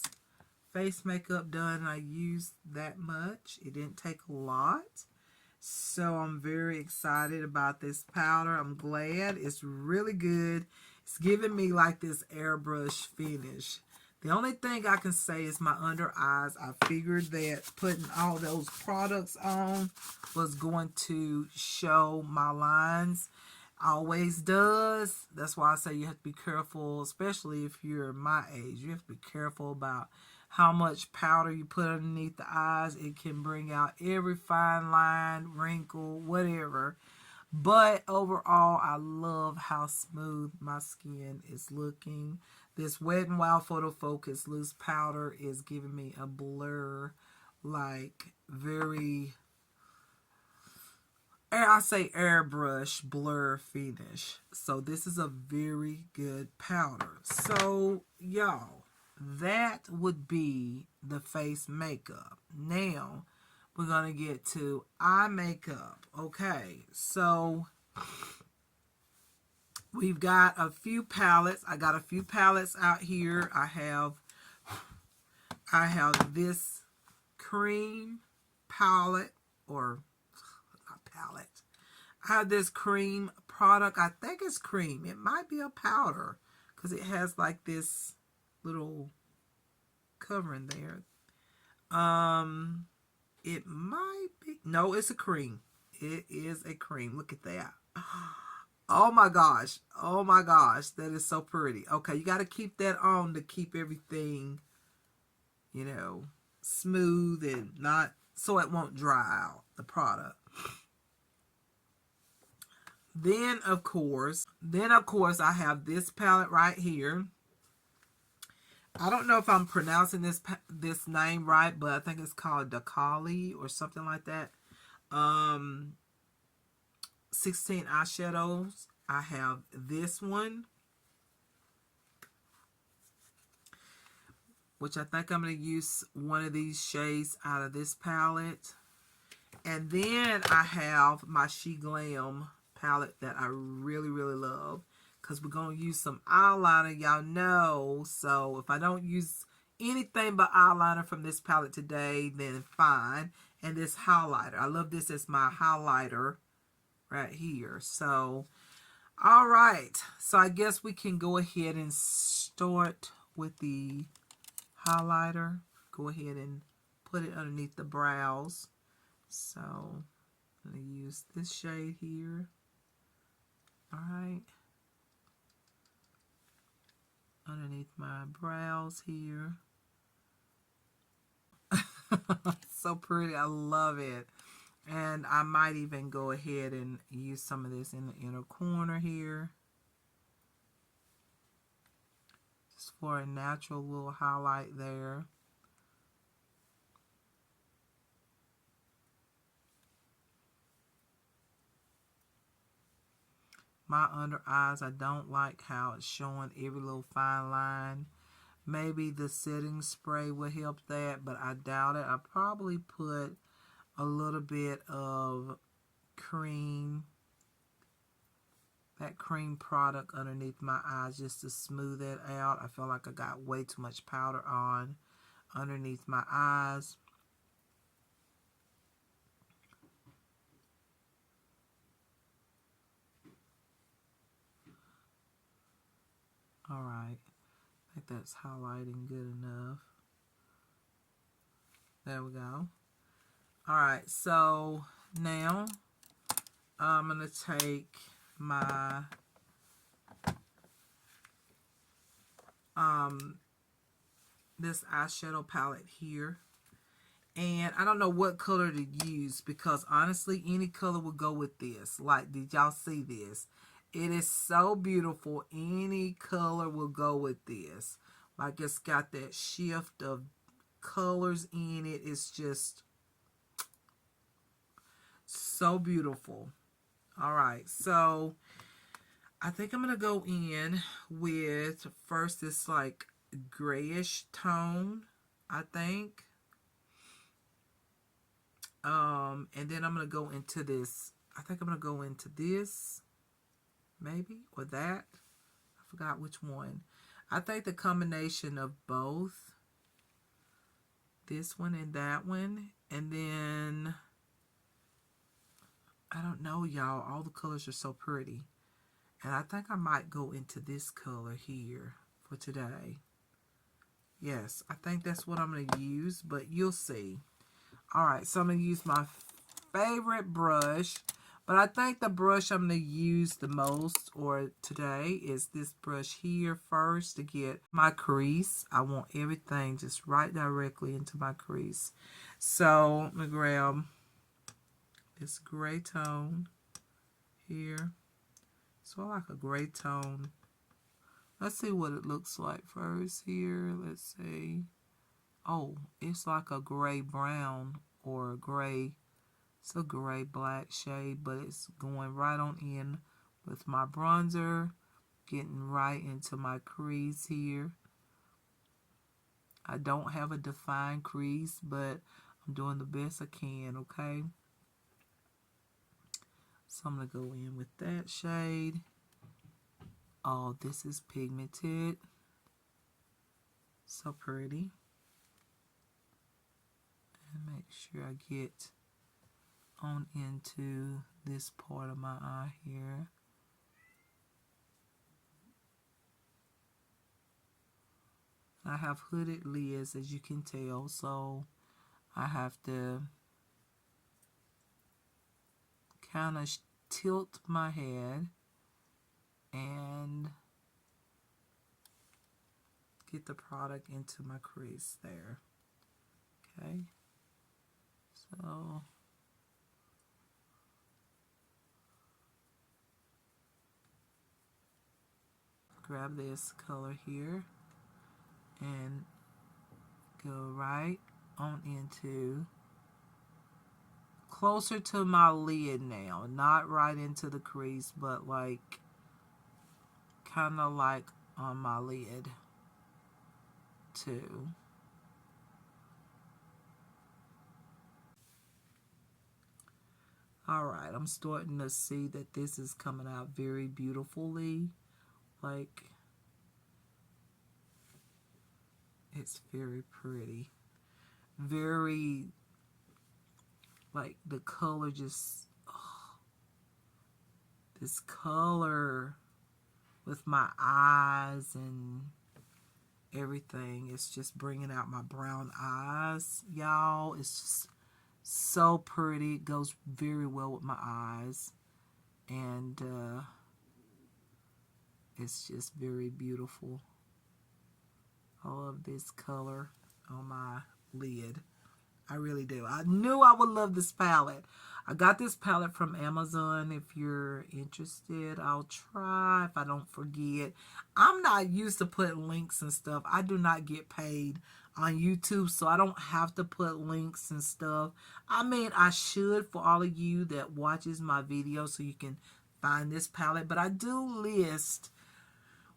makeup done. I used that much. It didn't take a lot. So I'm very excited about this powder. I'm glad. It's really good. It's giving me like this airbrush finish. The only thing I can say is my under eyes. I figured that putting all those products on was going to show my lines. Always does. That's why I say you have to be careful, especially if you're my age. You have to be careful about how much powder you put underneath the eyes. It can bring out every fine line, wrinkle, whatever. But overall, I love how smooth my skin is looking. This Wet n Wild Photo Focus loose powder is giving me a blur, like very, I say airbrush blur finish. So this is a very good powder. So y'all, that would be the face makeup. Now we're gonna get to eye makeup. Okay, so we've got a few palettes. I got a few palettes out here. I have this cream palette, or not palette. I have this cream product. I think it's cream. It might be a powder because it has like this little covering there. It might be. No, it's a cream. It is a cream. Look at that. Oh my gosh. Oh my gosh. That is so pretty. Okay, you got to keep that on to keep everything, you know, smooth and not, so it won't dry out the product. Then of course I have this palette right here. I don't know if I'm pronouncing this name right, but I think it's called Dakali or something like that. 16 eyeshadows. I have this one, which I think I'm going to use one of these shades out of this palette. And then I have my She Glam palette that I really, really love, because we're going to use some eyeliner, y'all know. So if I don't use anything but eyeliner from this palette today, then fine. And this highlighter, I love this as my highlighter right here. So all right, so I guess we can go ahead and start with the highlighter. Go ahead and put it underneath the brows. So I'm going to use this shade here. All right, underneath my brows here. So pretty. I love it. And I might even go ahead and use some of this in the inner corner here, just for a natural little highlight there. My under eyes, I don't like how it's showing every little fine line. Maybe the setting spray will help that, but I doubt it. I probably put a little bit of cream, that cream product underneath my eyes just to smooth it out. I feel like I got way too much powder on underneath my eyes. All right, I think that's highlighting good enough. There we go. All right, so now I'm going to take my this eyeshadow palette here, and I don't know what color to use, because honestly any color will go with this. Like, did y'all see this? It is so beautiful. Any color will go with this. Like, it's got that shift of colors in it. It's just so beautiful. All right, so I think I'm going to go in with first this like grayish tone, I think. And then I'm going to go into this. I think I'm going to go into this, maybe, or that. I forgot which one. I think the combination of both, this one and that one. And then, I don't know, y'all. All the colors are so pretty. And I think I might go into this color here for today. Yes, I think that's what I'm going to use, but you'll see. All right, so I'm going to use my favorite brush. But I think the brush I'm going to use the most or today is this brush here first to get my crease. I want everything just right directly into my crease. So I'm going to grab this gray tone here. So I like a gray tone. Let's see what it looks like first here. Let's see. Oh, it's like a gray brown or a gray. It's a gray black shade, but it's going right on in with my bronzer, getting right into my crease here. I don't have a defined crease, but I'm doing the best I can, okay? So I'm going to go in with that shade. Oh, this is pigmented. So pretty. And make sure I get on into this part of my eye here. I have hooded lids, as you can tell, so I have to kind of tilt my head and get the product into my crease there. Okay, so grab this color here and go right on into closer to my lid now, not right into the crease, but like kind of like on my lid too. Alright, I'm starting to see that this is coming out very beautifully. Like, it's very pretty. Very, like, the color just, oh, this color with my eyes and everything. It's just bringing out my brown eyes, y'all. It's just so pretty. It goes very well with my eyes. And it's just very beautiful. I love this color on my lid. I really do. I knew I would love this palette. I got this palette from Amazon. If you're interested, I'll try if I don't forget. I'm not used to putting links and stuff. I do not get paid on YouTube, so I don't have to put links and stuff. I mean, I should for all of you that watches my videos so you can find this palette. But I do list,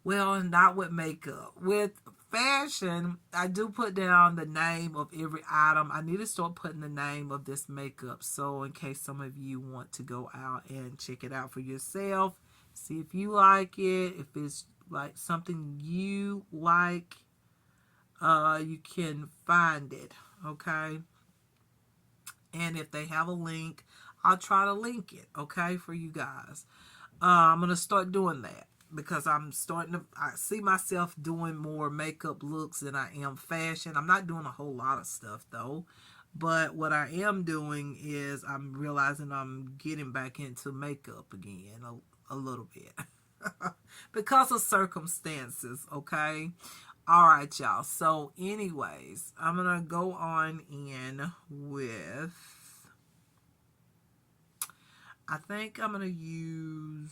well, not with makeup. With fashion, I do put down the name of every item. I need to start putting the name of this makeup, so in case some of you want to go out and check it out for yourself, see if you like it, if it's like something you like, you can find it, okay? And if they have a link, I'll try to link it, okay, for you guys. I'm going to start doing that, because I'm starting to, I see myself doing more makeup looks than I am fashion. I'm not doing a whole lot of stuff though, but what I am doing is I'm realizing I'm getting back into makeup again a little bit because of circumstances, okay? All right, y'all. So anyways, I'm going to go on in with, I think I'm going to use,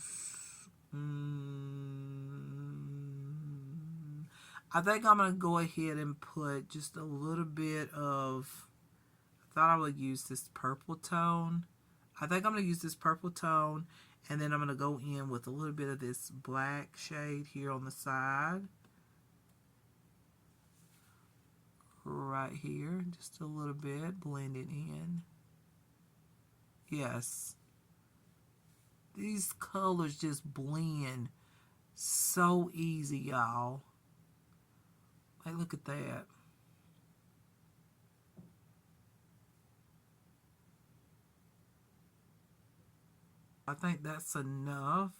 I think I'm going to go ahead and put just a little bit of, I thought I would use this purple tone. I think I'm going to use this purple tone, and then I'm going to go in with a little bit of this black shade here on the side. Right here, just a little bit, blend it in. Yes. These colors just blend so easy, y'all. Like, look at that. I think that's enough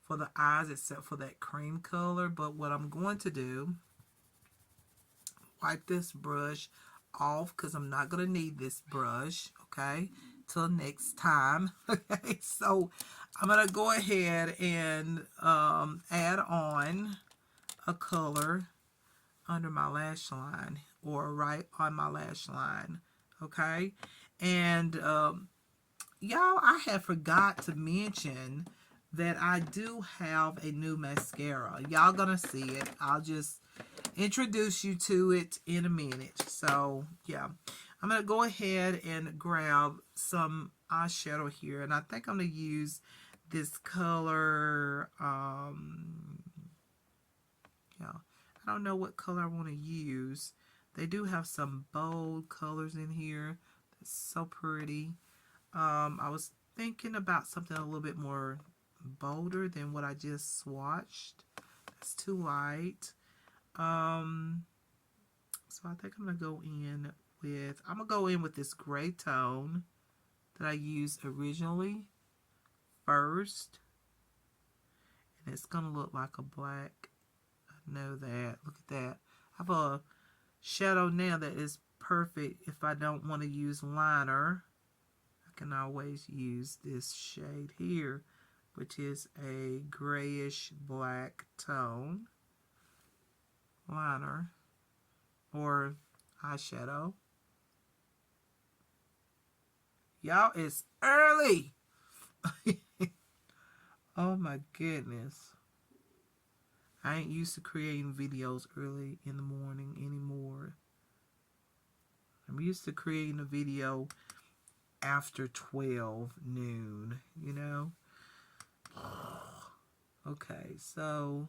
for the eyes, except for that cream color. But what I'm going to do, wipe this brush off, because I'm not going to need this brush, okay? till next time. Okay, so I'm going to go ahead and add on a color under my lash line, or right on my lash line. Okay, and y'all, I had forgot to mention that I do have a new mascara. Y'all gonna see it. I'll just introduce you to it in a minute. So yeah, I'm gonna go ahead and grab some eyeshadow here, and I think I'm gonna use this color. Yeah, I don't know what color I want to use. They do have some bold colors in here. That's so pretty. I was thinking about something a little bit more bolder than what I just swatched. That's too light. So I think I'm gonna go in with this gray tone that I used originally first, and it's gonna look like a black. I know that. Look at that. I have a shadow now that is perfect if I don't want to use liner. I can always use this shade here, which is a grayish black tone liner or eyeshadow. Y'all, it's early. Oh my goodness. I ain't used to creating videos early in the morning anymore. I'm used to creating a video after 12 noon, you know? Okay, so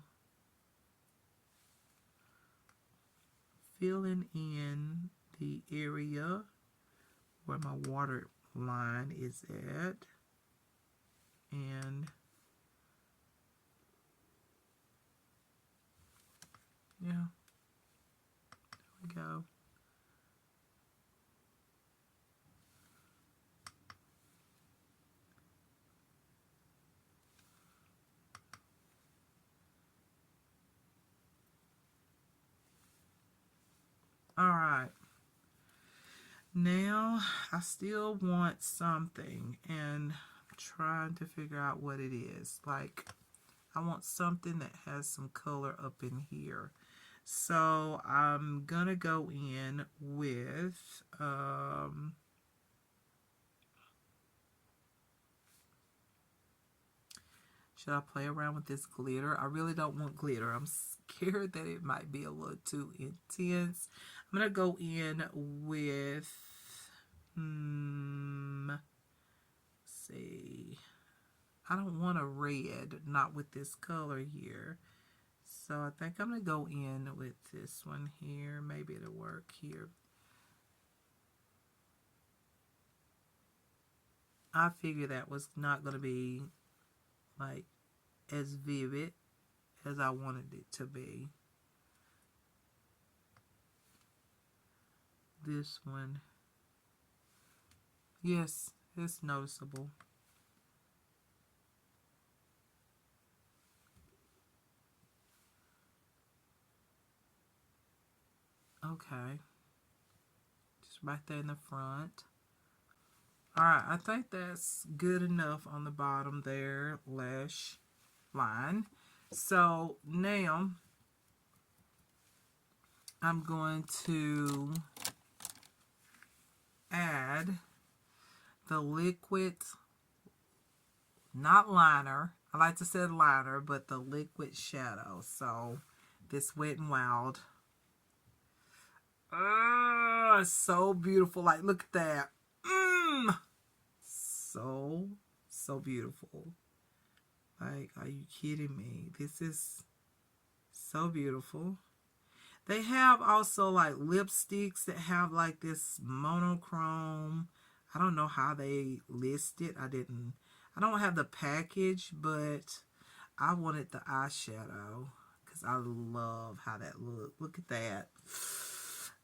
filling in the area where my water line is at, and yeah, there we go. All right. Now, I still want something, and I'm trying to figure out what it is. Like, I want something that has some color up in here. So, I'm going to go in with, should I play around with this glitter? I really don't want glitter. I'm scared that it might be a little too intense. I'm going to go in with, let's see. I don't want a red, not with this color here. So I think I'm going to go in with this one here. Maybe it'll work here. I figured that was not going to be like as vivid as I wanted it to be. This one, yes, it's noticeable. Okay, just right there in the front. Alright, I think that's good enough on the bottom there, lash line. So now I'm going to add the liquid, not liner. I like to say liner, but the liquid shadow. So this Wet n Wild. So beautiful. Like, look at that. So beautiful. Like, are you kidding me? This is so beautiful. They have also like lipsticks that have like this monochrome. I don't know how they list it. I don't have the package, but I wanted the eyeshadow because I love how that look. Look at that.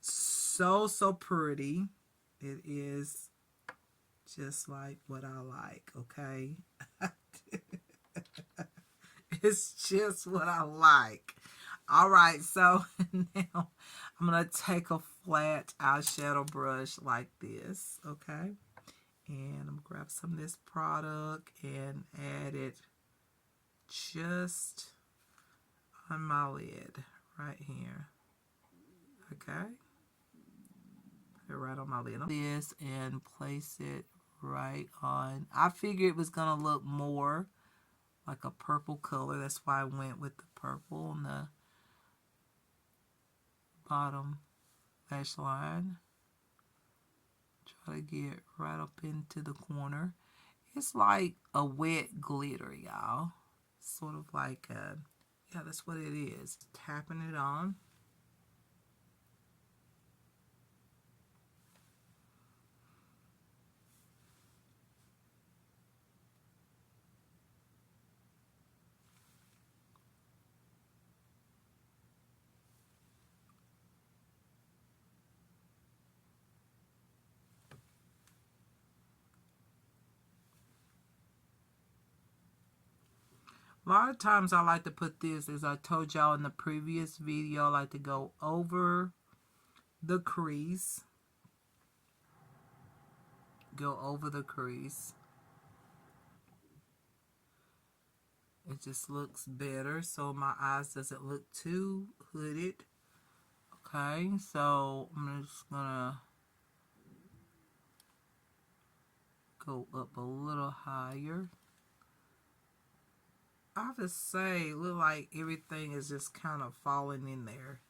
So pretty. It is just like what I like, okay? It's just what I like. All right, so now I'm going to take a flat eyeshadow brush like this, okay? And I'm going to grab some of this product and add it just on my lid right here. Okay. Put it right on my lid. This and place it right on. I figured it was going to look more like a purple color. That's why I went with the purple on the bottom lash line. Try to get right up into the corner. It's like a wet glitter, y'all. Sort of like a, yeah, that's what it is. Tapping it on. A lot of times I like to put this, as I told y'all in the previous video, I like to go over the crease. Go over the crease. It just looks better so my eyes doesn't look too hooded. Okay, so I'm just gonna go up a little higher. I have to say, it look like everything is just kind of falling in there.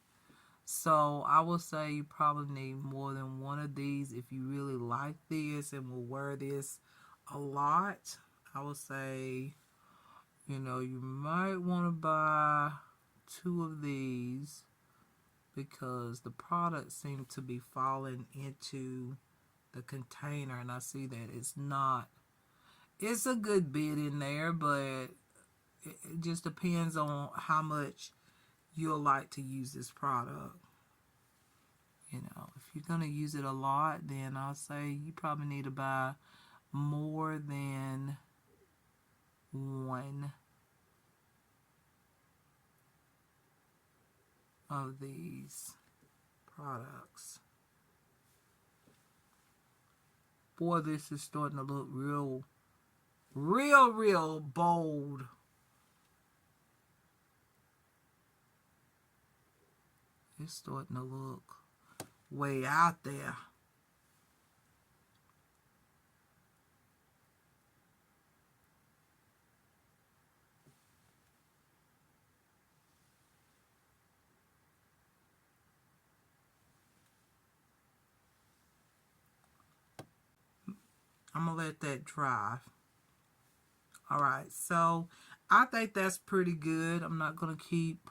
So I will say you probably need more than one of these if you really like this and will wear this a lot. I will say, you know, you might want to buy 2 of these because the product seems to be falling into the container, and I see that it's not. It's a good bit in there, but it just depends on how much you'll like to use this product. You know, if you're going to use it a lot, then I'll say you probably need to buy more than one of these products. Boy, this is starting to look real bold. It's starting to look way out there. I'm going to let that dry. All right, so I think that's pretty good. I'm not going to keep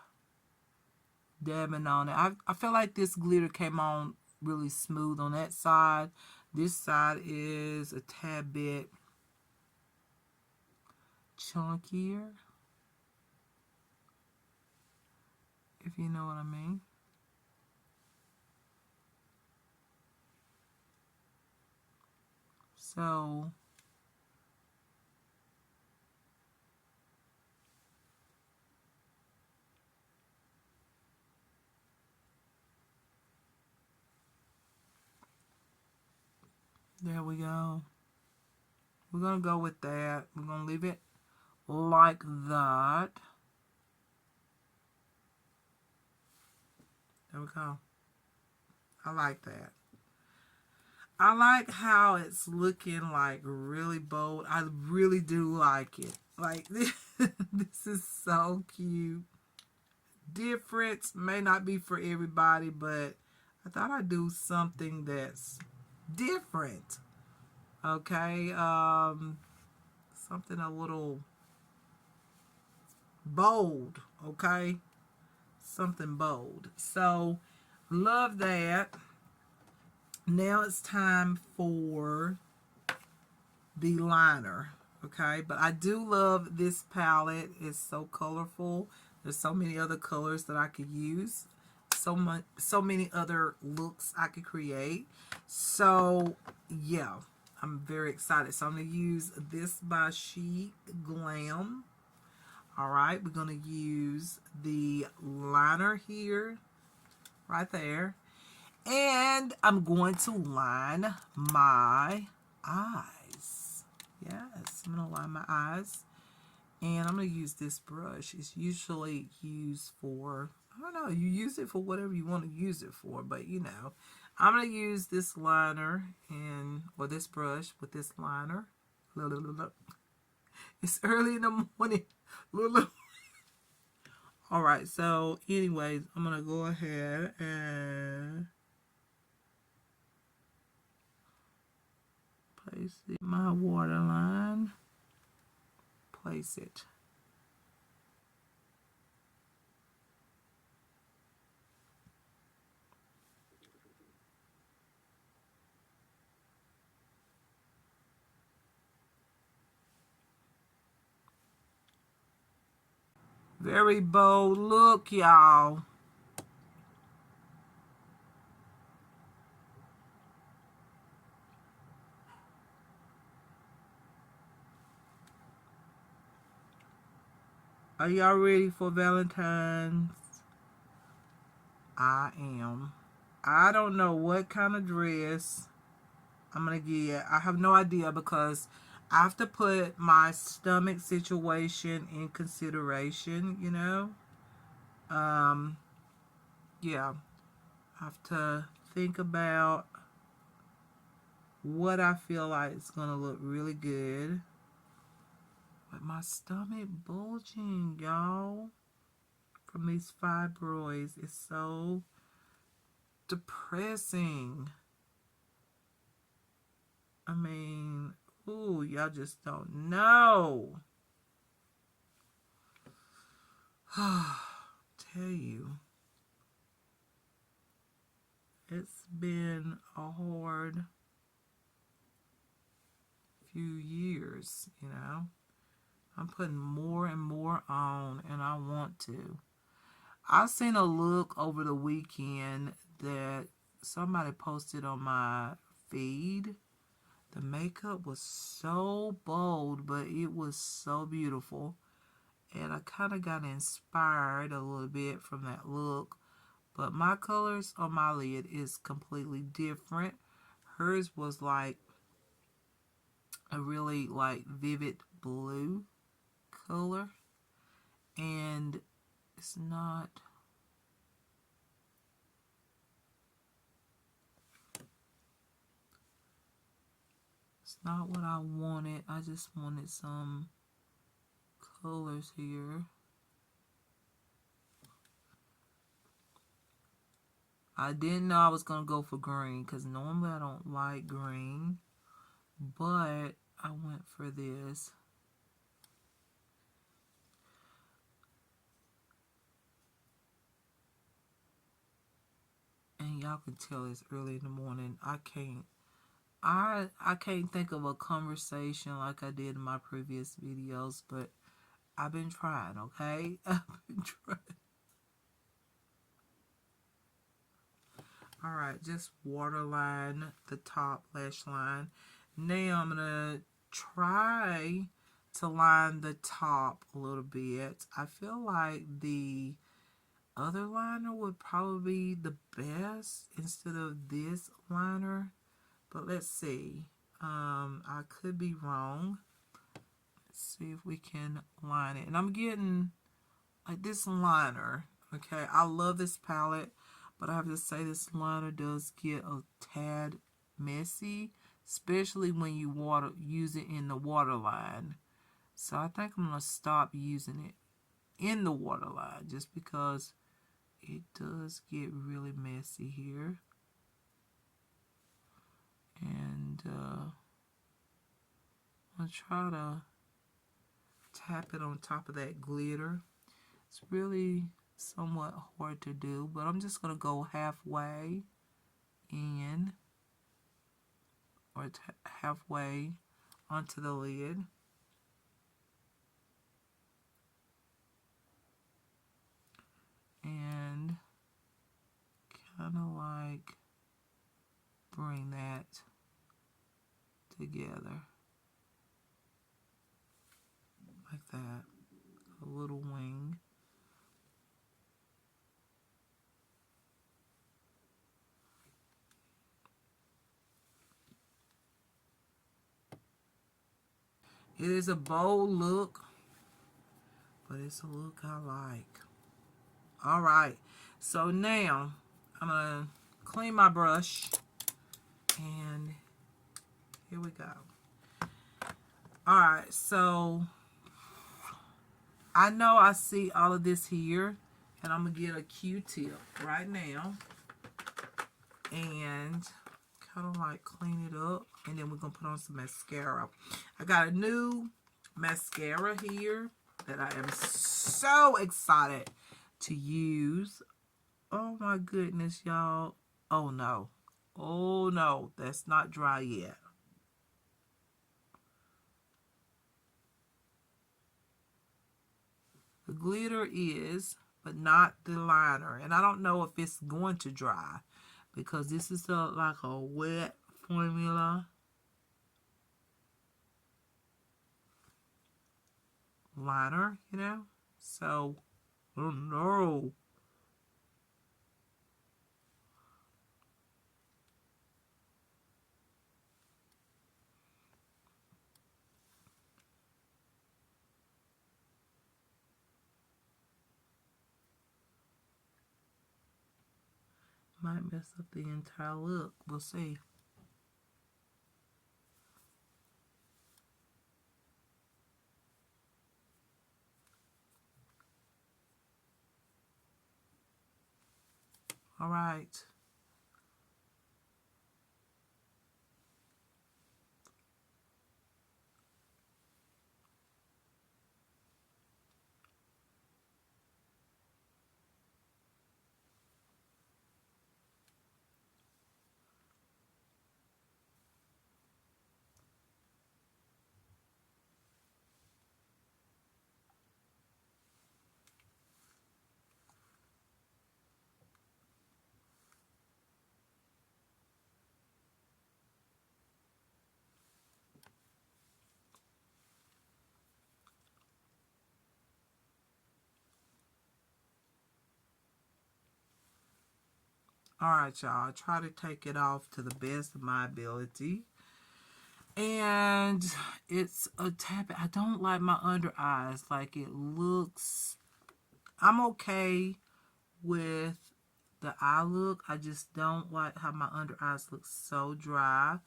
dabbing on it. I feel like this glitter came on really smooth on that side. This side is a tad bit chunkier, if you know what I mean. So there we go. We're going to go with that. We're going to leave it like that. There we go. I like that. I like how it's looking like really bold. I really do like it. Like this, this is so cute. Different. May not be for everybody, but I thought I'd do something that's different. Okay. Something a little bold. Okay. Something bold. So, love that. Now it's time for the liner, okay? But I do love this palette. It's so colorful. There's so many other colors that I could use. So many other looks I could create. So, yeah, I'm very excited. So I'm going to use this by Chic Glam. All right, we're going to use the liner here, right there. And I'm going to line my eye. Yes, I'm going to line my eyes. And I'm going to use this brush. It's usually used for, I don't know, you use it for whatever you want to use it for. But, you know, I'm going to use this liner or this brush with this liner. It's early in the morning. All right, so anyways, I'm going to go ahead and place my waterline. Place it. Very bold look, y'all. Are y'all ready for Valentine's? I am. I don't know what kind of dress I'm going to get. I have no idea because I have to put my stomach situation in consideration, you know. Yeah. I have to think about what I feel like is going to look really good. But my stomach bulging, y'all, from these fibroids is so depressing. I mean, ooh, y'all just don't know. Tell you, it's been a hard few years, you know. I'm putting more and more on, and I want to. I seen a look over the weekend that somebody posted on my feed. The makeup was so bold, but it was so beautiful. And I kind of got inspired a little bit from that look. But my colors on my lid is completely different. Hers was like a really like vivid blue color. And it's not what I wanted. I just wanted some colors here. I didn't know I was going to go for green because normally I don't like green, but I went for this. And y'all can tell it's early in the morning. I can't think of a conversation like I did in my previous videos, but I've been trying, okay? I've been trying. Alright, just waterline the top lash line. Now I'm going to try to line the top a little bit. I feel like the other liner would probably be the best instead of this liner. But let's see. I could be wrong. Let's see if we can line it. And I'm getting like this liner. Okay, I love this palette, but I have to say this liner does get a tad messy, especially when you use it in the waterline. So I think I'm gonna stop using it in the waterline just because it does get really messy here. And I'm gonna try to tap it on top of that glitter. It's really somewhat hard to do, but I'm just gonna go halfway in or halfway onto the lid. And kind of like bring that together like that, a little wing. It is a bold look, but it's a look I like. All right. So now I'm going to clean my brush. And here we go. All right. So I know I see all of this here. And I'm going to get a Q-tip right now. And kind of like clean it up. And then we're going to put on some mascara. I got a new mascara here that I am so excited to use. Oh my goodness, y'all. Oh no. Oh no, that's not dry yet. The glitter is, but not the liner. And I don't know if it's going to dry because this is like a wet formula. Liner, you know? So, oh no. Might mess up the entire look. We'll see. All right. All right, y'all. Try to take it off to the best of my ability. And it's a tap. I don't like my under eyes. Like it looks. I'm okay with the eye look. I just don't like how my under eyes look so dry.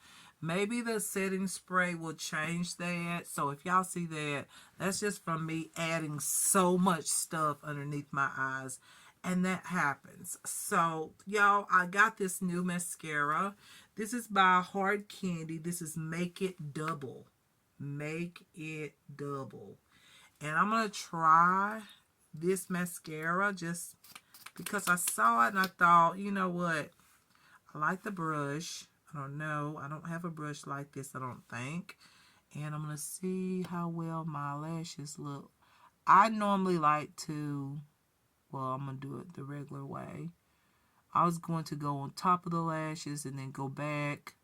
Maybe the setting spray will change that. So if y'all see that, that's just from me adding so much stuff underneath my eyes. And that happens. So y'all, I got this new mascara. This is by Hard Candy. This is Make It Double. Make It Double. And I'm going to try this mascara just because I saw it and I thought, you know what? I like the brush. I don't know. I don't have a brush like this, I don't think. And I'm going to see how well my lashes look. I normally like to, well, I'm going to do it the regular way. I was going to go on top of the lashes and then go back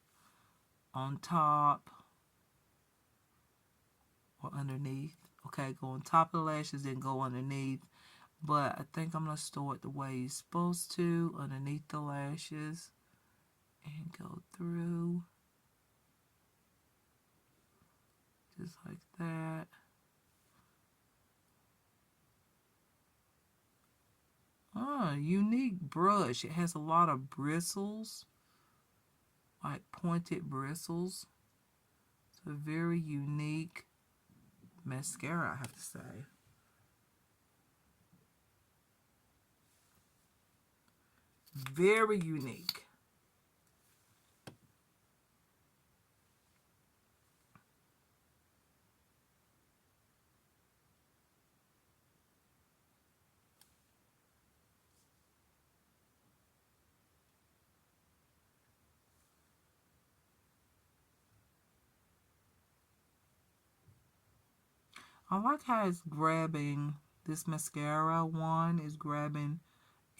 on top or underneath. Okay, go on top of the lashes, then go underneath. But I think I'm going to store it the way you're supposed to, underneath the lashes. And go through. Just like that. Oh, unique brush. It has a lot of bristles. Like pointed bristles. It's a very unique mascara, I have to say. Very unique. I like how it's grabbing, this mascara one is grabbing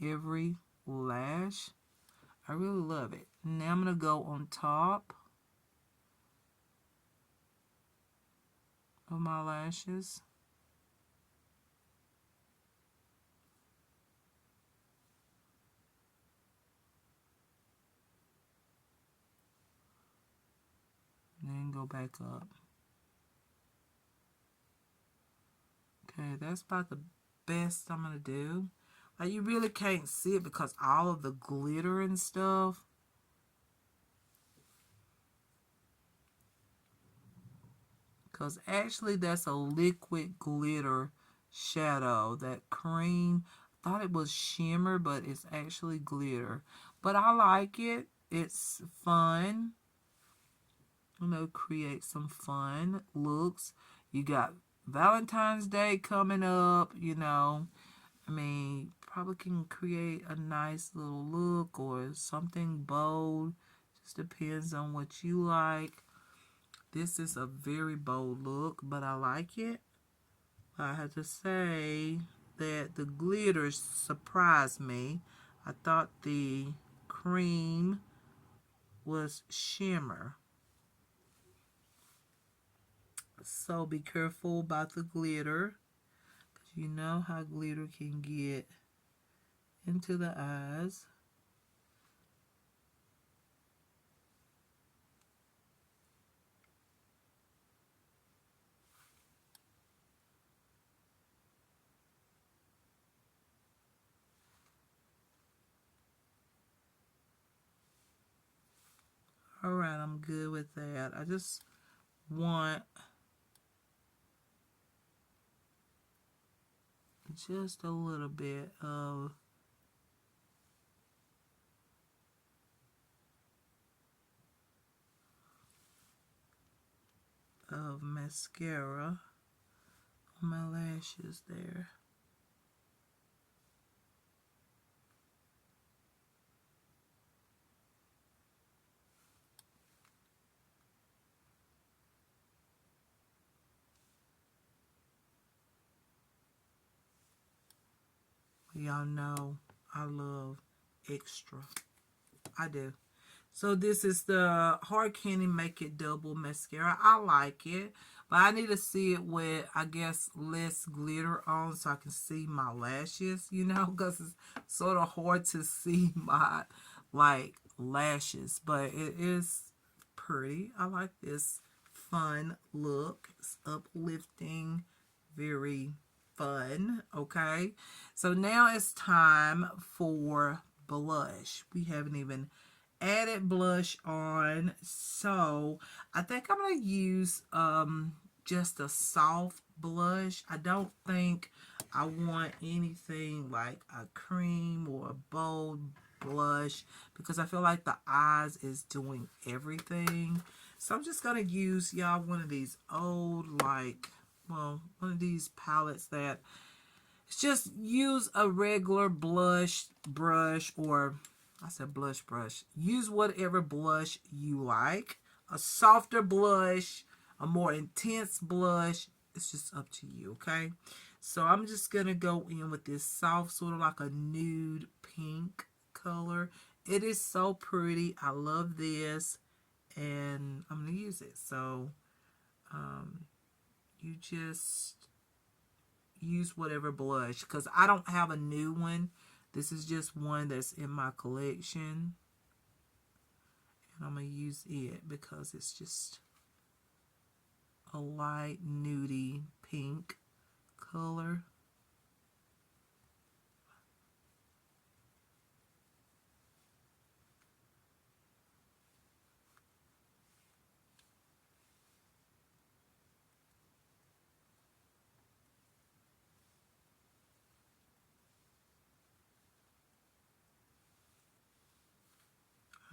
every lash. I really love it. Now I'm going to go on top of my lashes. And then go back up. Okay, that's about the best I'm going to do. Like, you really can't see it because all of the glitter and stuff. Because actually that's a liquid glitter shadow. That cream, I thought it was shimmer, but it's actually glitter. But I like it. It's fun. Create some fun looks. You got Valentine's Day coming up, probably can create a nice little look or something bold. Just depends on what you like. This is a very bold look, but I like it. I have to say that the glitter surprised me. I thought the cream was shimmer. So be careful about the glitter. You know how glitter can get into the eyes. Alright, I'm good with that. I just want just a little bit of mascara on my lashes there. Y'all know I love extra. I do. So this is the Hard Candy Make It Double Mascara. I like it, but I need to see it with, I guess, less glitter on so I can see my lashes, because it's sort of hard to see my, lashes. But it is pretty. I like this fun look. It's uplifting, very fun. Okay, so now it's time for blush. We haven't even added blush on, so I think I'm gonna use just a soft blush. I don't think I want anything like a cream or a bold blush because I feel like the eyes is doing everything. So I'm just gonna use, y'all, one of these old, one of these palettes that just use a regular blush brush, or I said blush brush. Use whatever blush you like. A softer blush, a more intense blush. It's just up to you, okay? So I'm just going to go in with this soft, sort of like a nude pink color. It is so pretty. I love this. And I'm going to use it. So you just use whatever blush, because I don't have a new one. This is just one that's in my collection, and I'm gonna use it because it's just a light nudie pink color.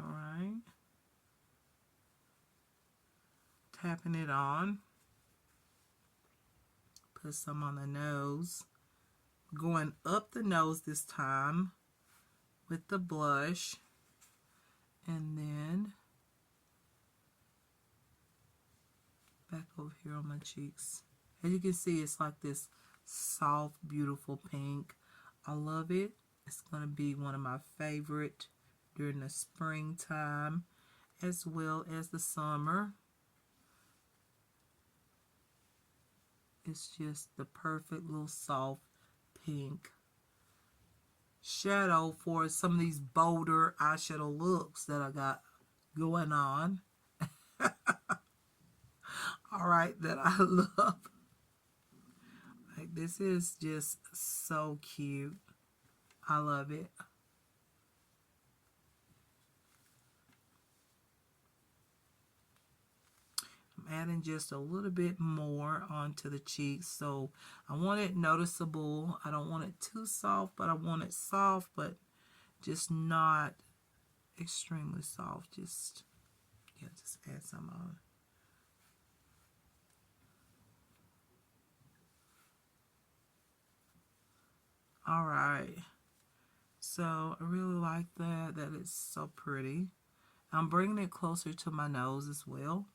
All right, tapping it on. Put some on the nose. Going up the nose this time with the blush, and then back over here on my cheeks. As you can see, it's like this soft, beautiful pink. I love it. It's going to be one of my favorite during the springtime as well as the summer. It's just the perfect little soft pink shadow for some of these bolder eyeshadow looks that I got going on. All right, that I love. Like This is just so cute. I love it. I'm adding just a little bit more onto the cheeks. So I want it noticeable. I don't want it too soft, but I want it soft, but just not extremely soft. Just, yeah, just add some on. All right. So I really like that. That is so pretty. I'm bringing it closer to my nose as well.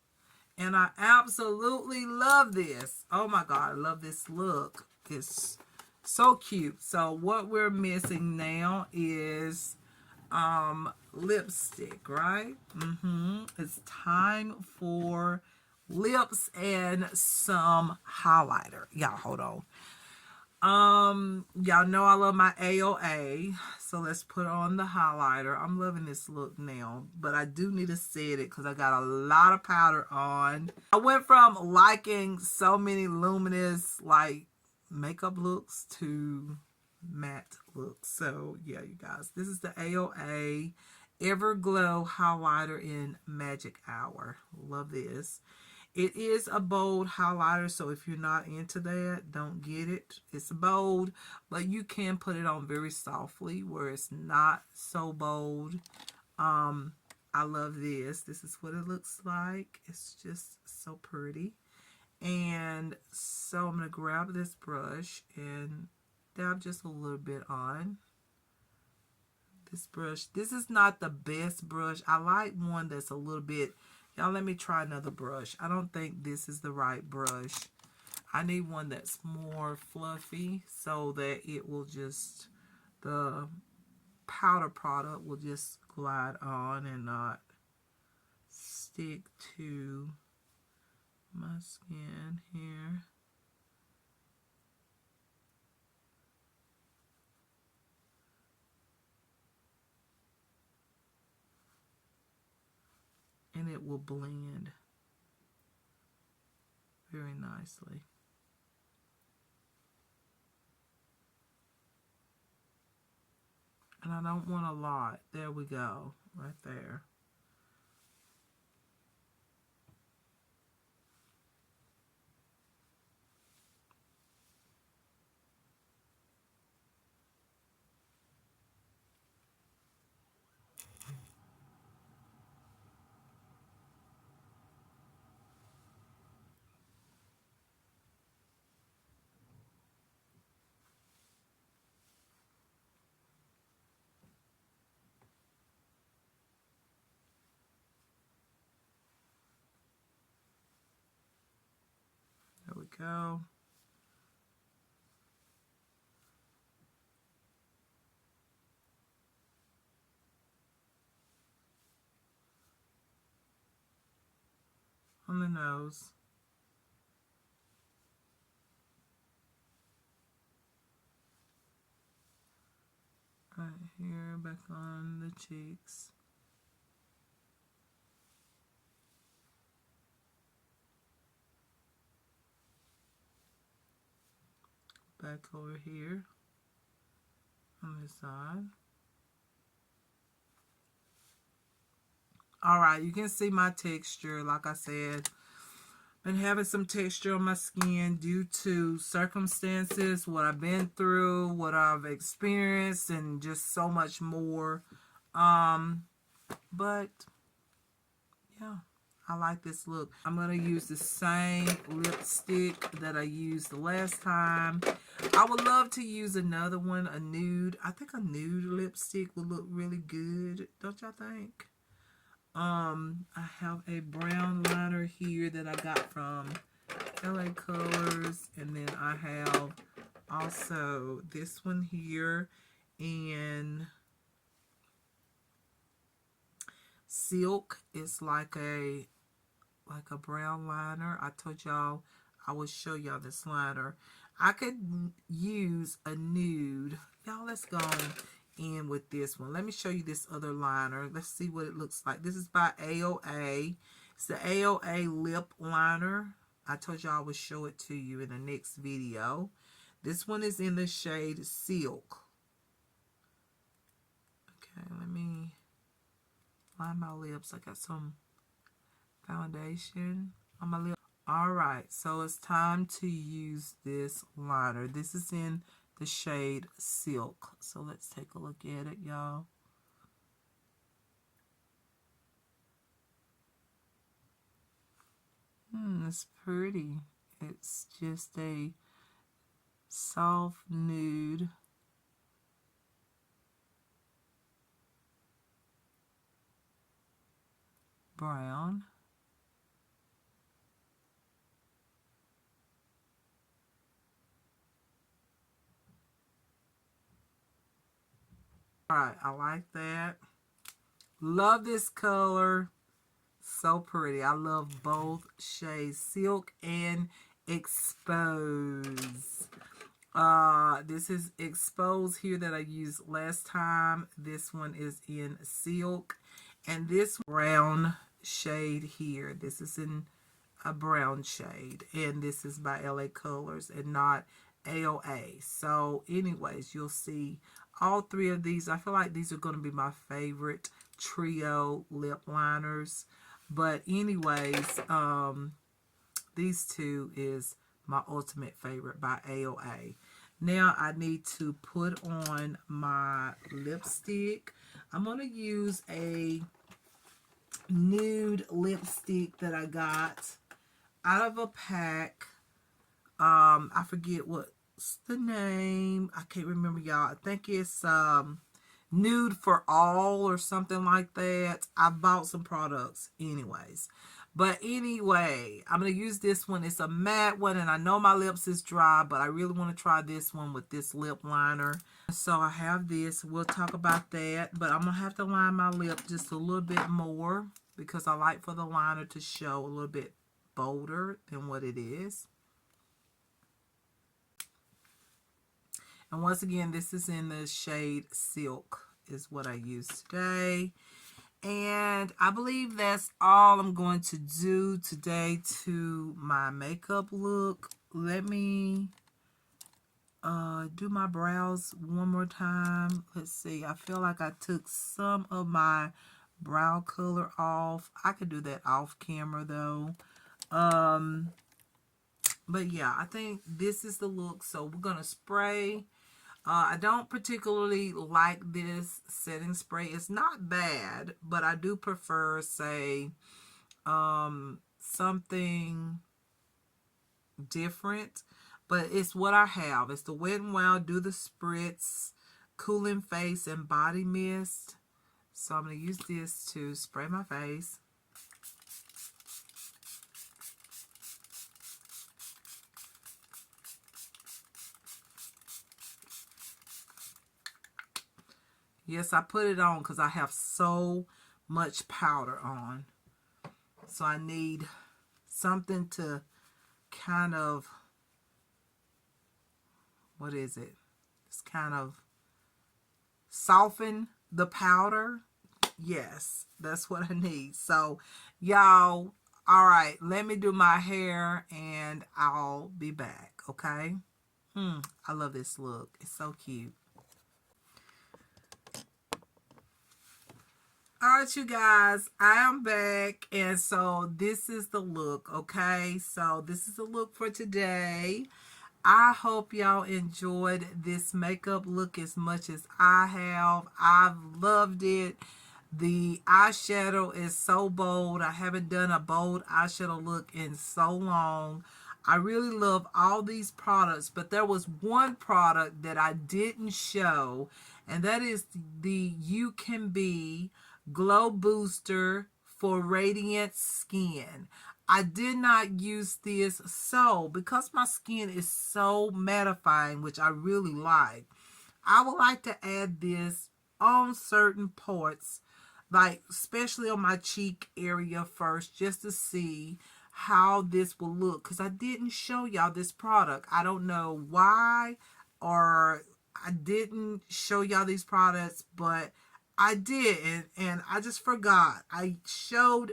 And I absolutely love this. Oh my God, I love this look. It's so cute. So what we're missing now is lipstick, right? It's time for lips and some highlighter. Y'all hold on. Y'all know I love my AOA, so let's put on the highlighter. I'm loving this look now, but I do need to set it because I got a lot of powder on. I went from liking so many luminous like makeup looks to matte looks. So yeah, you guys, this is the AOA Everglow highlighter in Magic Hour. Love this. It is a bold highlighter, so if you're not into that, don't get it. It's bold, but you can put it on very softly where it's not so bold. I love this. This is what it looks like. It's just so pretty. And so I'm going to grab this brush and dab just a little bit on this brush. This is not the best brush. I like one that's a little bit... Y'all, let me try another brush. I don't think this is the right brush. I need one that's more fluffy so that it will just, the powder product will just glide on and not stick to my skin here. And it will blend very nicely. And I don't want a lot. There we go. Right there. There we go. On the nose. Right here, back on the cheeks. Back over here on this side. Alright, you can see my texture. Like I said, been having some texture on my skin due to circumstances, what I've been through, what I've experienced, and just so much more. But yeah, I like this look. I'm going to use the same lipstick that I used the last time. I would love to use another one, a nude. I think a nude lipstick would look really good. Don't y'all think? I have a brown liner here that I got from LA Colors. And then I have also this one here in Silk. It's like a brown liner. I told y'all I would show y'all this liner. I could use a nude. Y'all, let's go in with this one. Let me show you this other liner. Let's see what it looks like. This is by AOA. It's the AOA lip liner. I told y'all I would show it to you in the next video. This one is in the shade Silk. Okay, let me line my lips. I got some foundation on my lips. Alright, so it's time to use this liner. This is in the shade Silk. So let's take a look at it, y'all. It's pretty. It's just a soft nude brown. Alright, I like that. Love this color. So pretty. I love both shades, Silk and Expose. This is Expose here that I used last time. This one is in Silk. And this brown shade here, this is in a brown shade. And this is by LA Colors and not AOA. So anyways, you'll see all three of these. I feel like these are going to be my favorite trio lip liners. But anyways, these two is my ultimate favorite by AOA. Now I need to put on my lipstick. I'm going to use a nude lipstick that I got out of a pack. I forget what's the name. I can't remember, y'all. I think it's Nude for All or something like that. I bought some products anyways. But anyway, I'm going to use this one. It's a matte one, and I know my lips is dry, but I really want to try this one with this lip liner. So I have this. We'll talk about that. But I'm going to have to line my lip just a little bit more because I like for the liner to show a little bit bolder than what it is. And once again, this is in the shade Silk is what I use today. And I believe that's all I'm going to do today to my makeup look. Let me do my brows one more time. Let's see. I feel like I took some of my brow color off. I could do that off camera though. But yeah, I think this is the look. So we're going to spray. I don't particularly like this setting spray. It's not bad, but I do prefer, say, something different. But it's what I have. It's the Wet n Wild Do the Spritz Cooling Face and Body Mist. So I'm going to use this to spray my face. Yes, I put it on because I have so much powder on. So I need something to kind of, what is it? It's kind of soften the powder. Yes, that's what I need. So, y'all, all right, let me do my hair and I'll be back, okay? I love this look. It's so cute. Alright, you guys, I am back, and so this is the look, okay? So this is the look for today. I hope y'all enjoyed this makeup look as much as I have. I've loved it. The eyeshadow is so bold. I haven't done a bold eyeshadow look in so long. I really love all these products, but there was one product that I didn't show, and that is the You Can Be Glow Booster for Radiant Skin. I did not use this, so because my skin is so mattifying, which I really like, I would like to add this on certain parts, like especially on my cheek area first, just to see how this will look, because I didn't show y'all this product. I don't know why, or I didn't show y'all these products, but I did, and I just forgot. I showed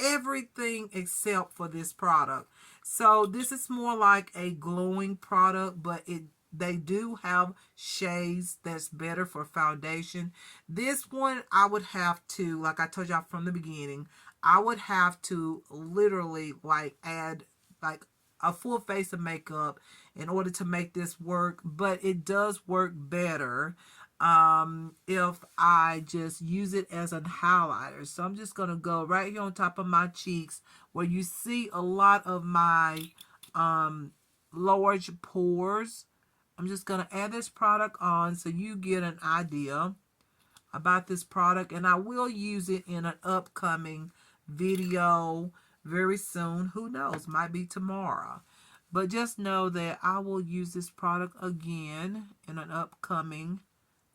everything except for this product. So this is more like a glowing product, but it they do have shades that's better for foundation. This one, I would have to, like I told y'all from the beginning, I would have to literally like add like a full face of makeup in order to make this work, but it does work better if I just use it as a highlighter. So I'm just gonna go right here on top of my cheeks where you see a lot of my large pores. I'm just gonna add this product on so you get an idea about this product, and I will use it in an upcoming video very soon. Who knows, might be tomorrow, but just know that I will use this product again in an upcoming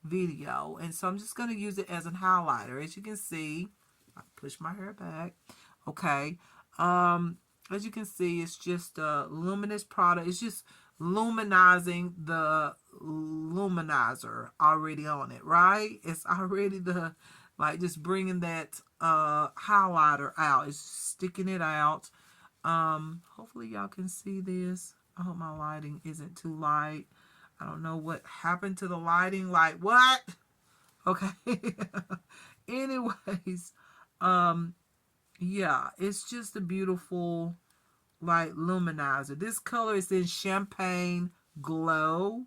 video. And so I'm just going to use it as a highlighter. As you can see, I push my hair back. Okay, as you can see, it's just a luminous product. It's just luminizing the luminizer already on it, right? It's already the, like, just bringing that highlighter out. It's sticking it out. Hopefully y'all can see this. I hope my lighting isn't too light. I don't know what happened to the lighting. Like, what? Okay. Anyways, yeah, it's just a beautiful, like, luminizer. This color is in Champagne Glow,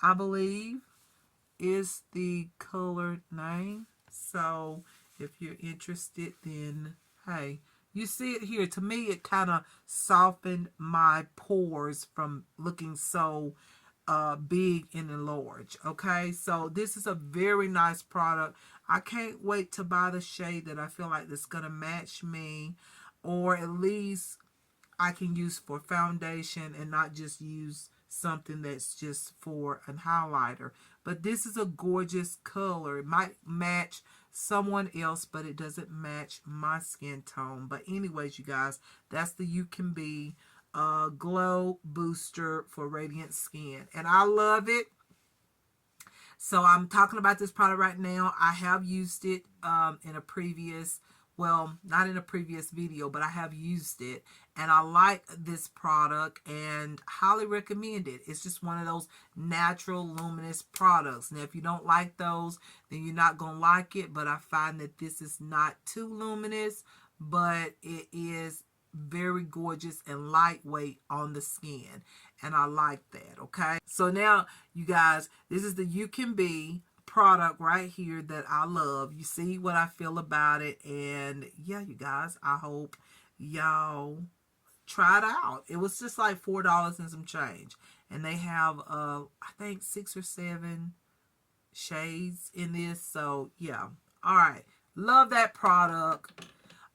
I believe, is the color name. So if you're interested, then hey, you see it here. To me, it kind of softened my pores from looking so big and large. Okay, so this is a very nice product. I can't wait to buy the shade that I feel like that's gonna match me, or at least I can use for foundation and not just use something that's just for a highlighter. But this is a gorgeous color. It might match someone else, but it doesn't match my skin tone. But anyways, you guys, that's the You Can Be Glow Booster for Radiant Skin. And I love it. So I'm talking about this product right now. I have used it in a previous, well, not in a previous video, but I have used it. And I like this product and highly recommend it. It's just one of those natural luminous products. Now, if you don't like those, then you're not going to like it. But I find that this is not too luminous, but it is very gorgeous and lightweight on the skin, and I like that. Okay, so now you guys, this is the You Can Be product right here that I love. You see what I feel about it, and yeah, you guys, I hope y'all try it out. It was just like $4 and some change, and they have I think 6 or 7 shades in this. So yeah, all right, love that product.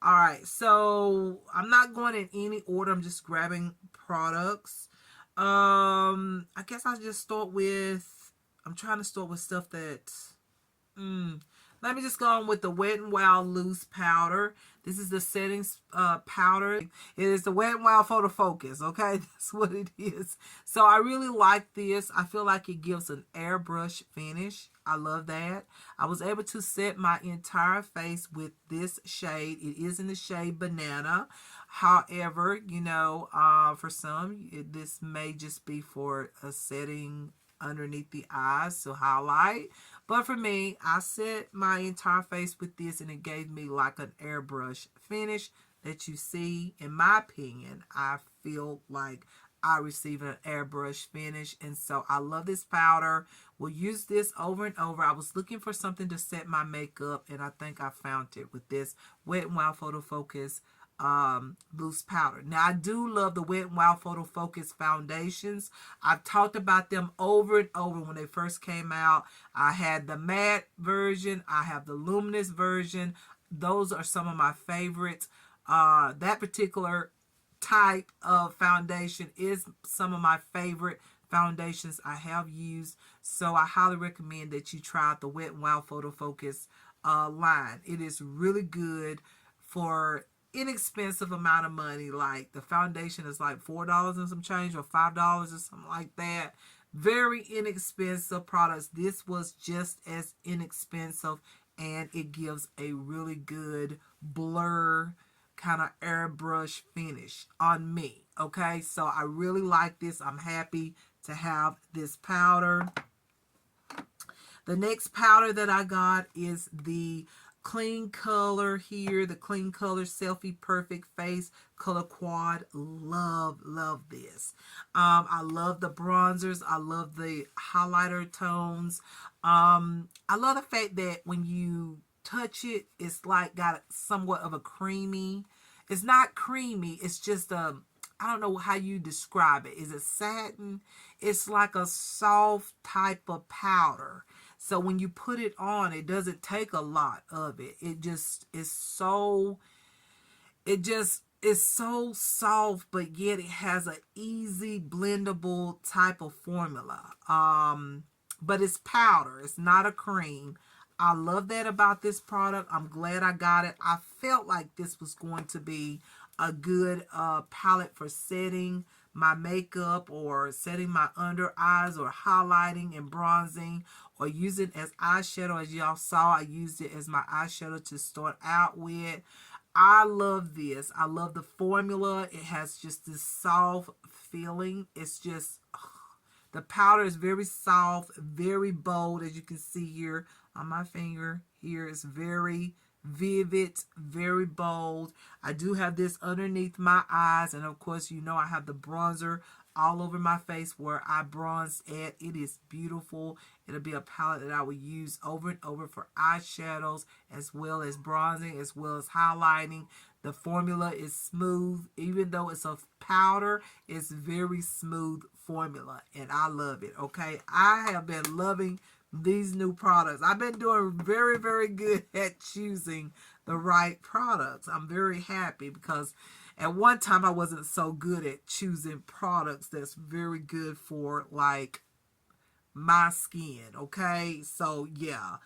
All right, so I'm not going in any order. I'm just grabbing products. I guess I'll just start with, I'm trying to start with stuff that, let me just go on with the Wet n Wild Loose Powder. This is the setting powder. It is the Wet n Wild Photo Focus, okay? That's what it is. So I really like this. I feel like it gives an airbrush finish. I love that. I was able to set my entire face with this shade. It is in the shade Banana. However, you know, for some, this may just be for a setting underneath the eyes to highlight. But for me, I set my entire face with this, and it gave me like an airbrush finish that you see. In my opinion, I feel like I received an airbrush finish, and so I love this powder. We'll use this over and over. I was looking for something to set my makeup, and I think I found it with this Wet n Wild Photo Focus loose powder. Now, I do love the Wet n Wild Photo Focus foundations. I've talked about them over and over when they first came out. I had the matte version. I have the luminous version. Those are some of my favorites. That particular type of foundation is some of my favorite foundations I have used. So I highly recommend that you try out the Wet n Wild Photo Focus line. It is really good for inexpensive amount of money. Like the foundation is like $4 and some change, or $5 or something like that. Very inexpensive products. This was just as inexpensive, and it gives a really good blur kind of airbrush finish on me. Okay, so I really like this. I'm happy to have this powder. The next powder that I got is the Clean Color here, the Clean Color Selfie Perfect Face Color Quad. Love this. I love the bronzers. I love the highlighter tones. I love the fact that when you touch it, it's like got somewhat of a creamy. It's not creamy. It's just a, I don't know how you describe it. Is it satin? It's like a soft type of powder. So when you put it on, it doesn't take a lot of it. It just is so, it just is so soft, but yet it has an easy blendable type of formula. But it's powder. It's not a cream. I love that about this product. I'm glad I got it. I felt like this was going to be a good palette for setting my makeup or setting my under eyes or highlighting and bronzing or use it as eyeshadow. As y'all saw, I used it as my eyeshadow to start out with. I love this. I love the formula. It has just this soft feeling. It's just, the powder is very soft, very bold, as you can see here on my finger. Here it's very vivid, very bold. I do have this underneath my eyes, and of course, you know I have the bronzer all over my face where I bronzed at. It is beautiful. It'll be a palette that I will use over and over for eyeshadows as well as bronzing as well as highlighting. The formula is smooth. Even though it's a powder, it's very smooth formula, and I love it. Okay, I have been loving these new products. I've been doing very, very good at choosing the right products. I'm very happy because at one time I wasn't so good at choosing products that's very good for like my skin. Okay, so yeah.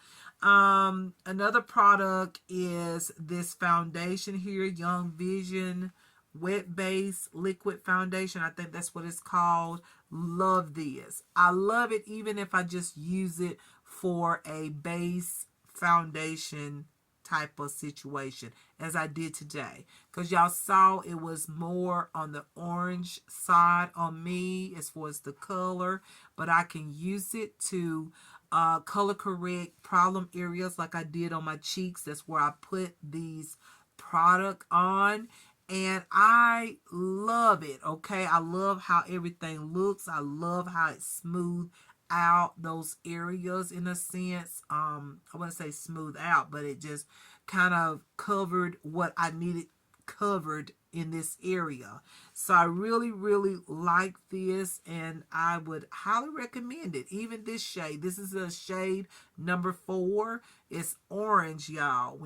Another product is this foundation here, Young Vision Wet Base Liquid Foundation. I think that's what it's called. Love this. I love it even if I just use it for a base foundation type of situation as I did today, because y'all saw it was more on the orange side on me as far as the color, but I can use it to color correct problem areas like I did on my cheeks. That's where I put these product on, and I love it. Okay, I love how everything looks. I love how it's smooth out those areas in a sense. I wouldn't say smooth out, but it just kind of covered what I needed covered in this area. So I really, really like this, and I would highly recommend it. Even this shade, this is a shade number 4. It's orange, y'all.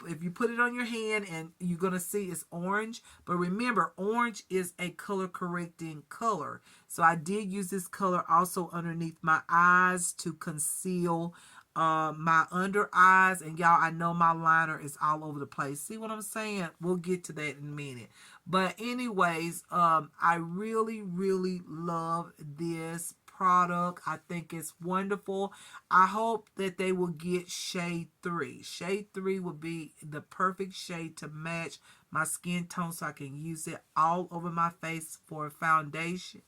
If you put it on your hand, and you're gonna see it's orange, but remember, orange is a color correcting color. So I did use this color also underneath my eyes to conceal my under eyes. And y'all, I know my liner is all over the place. See what I'm saying? We'll get to that in a minute. But anyways, I really, really love this product. I think it's wonderful. I hope that they will get shade 3. Shade 3 would be the perfect shade to match my skin tone, so I can use it all over my face for a foundation.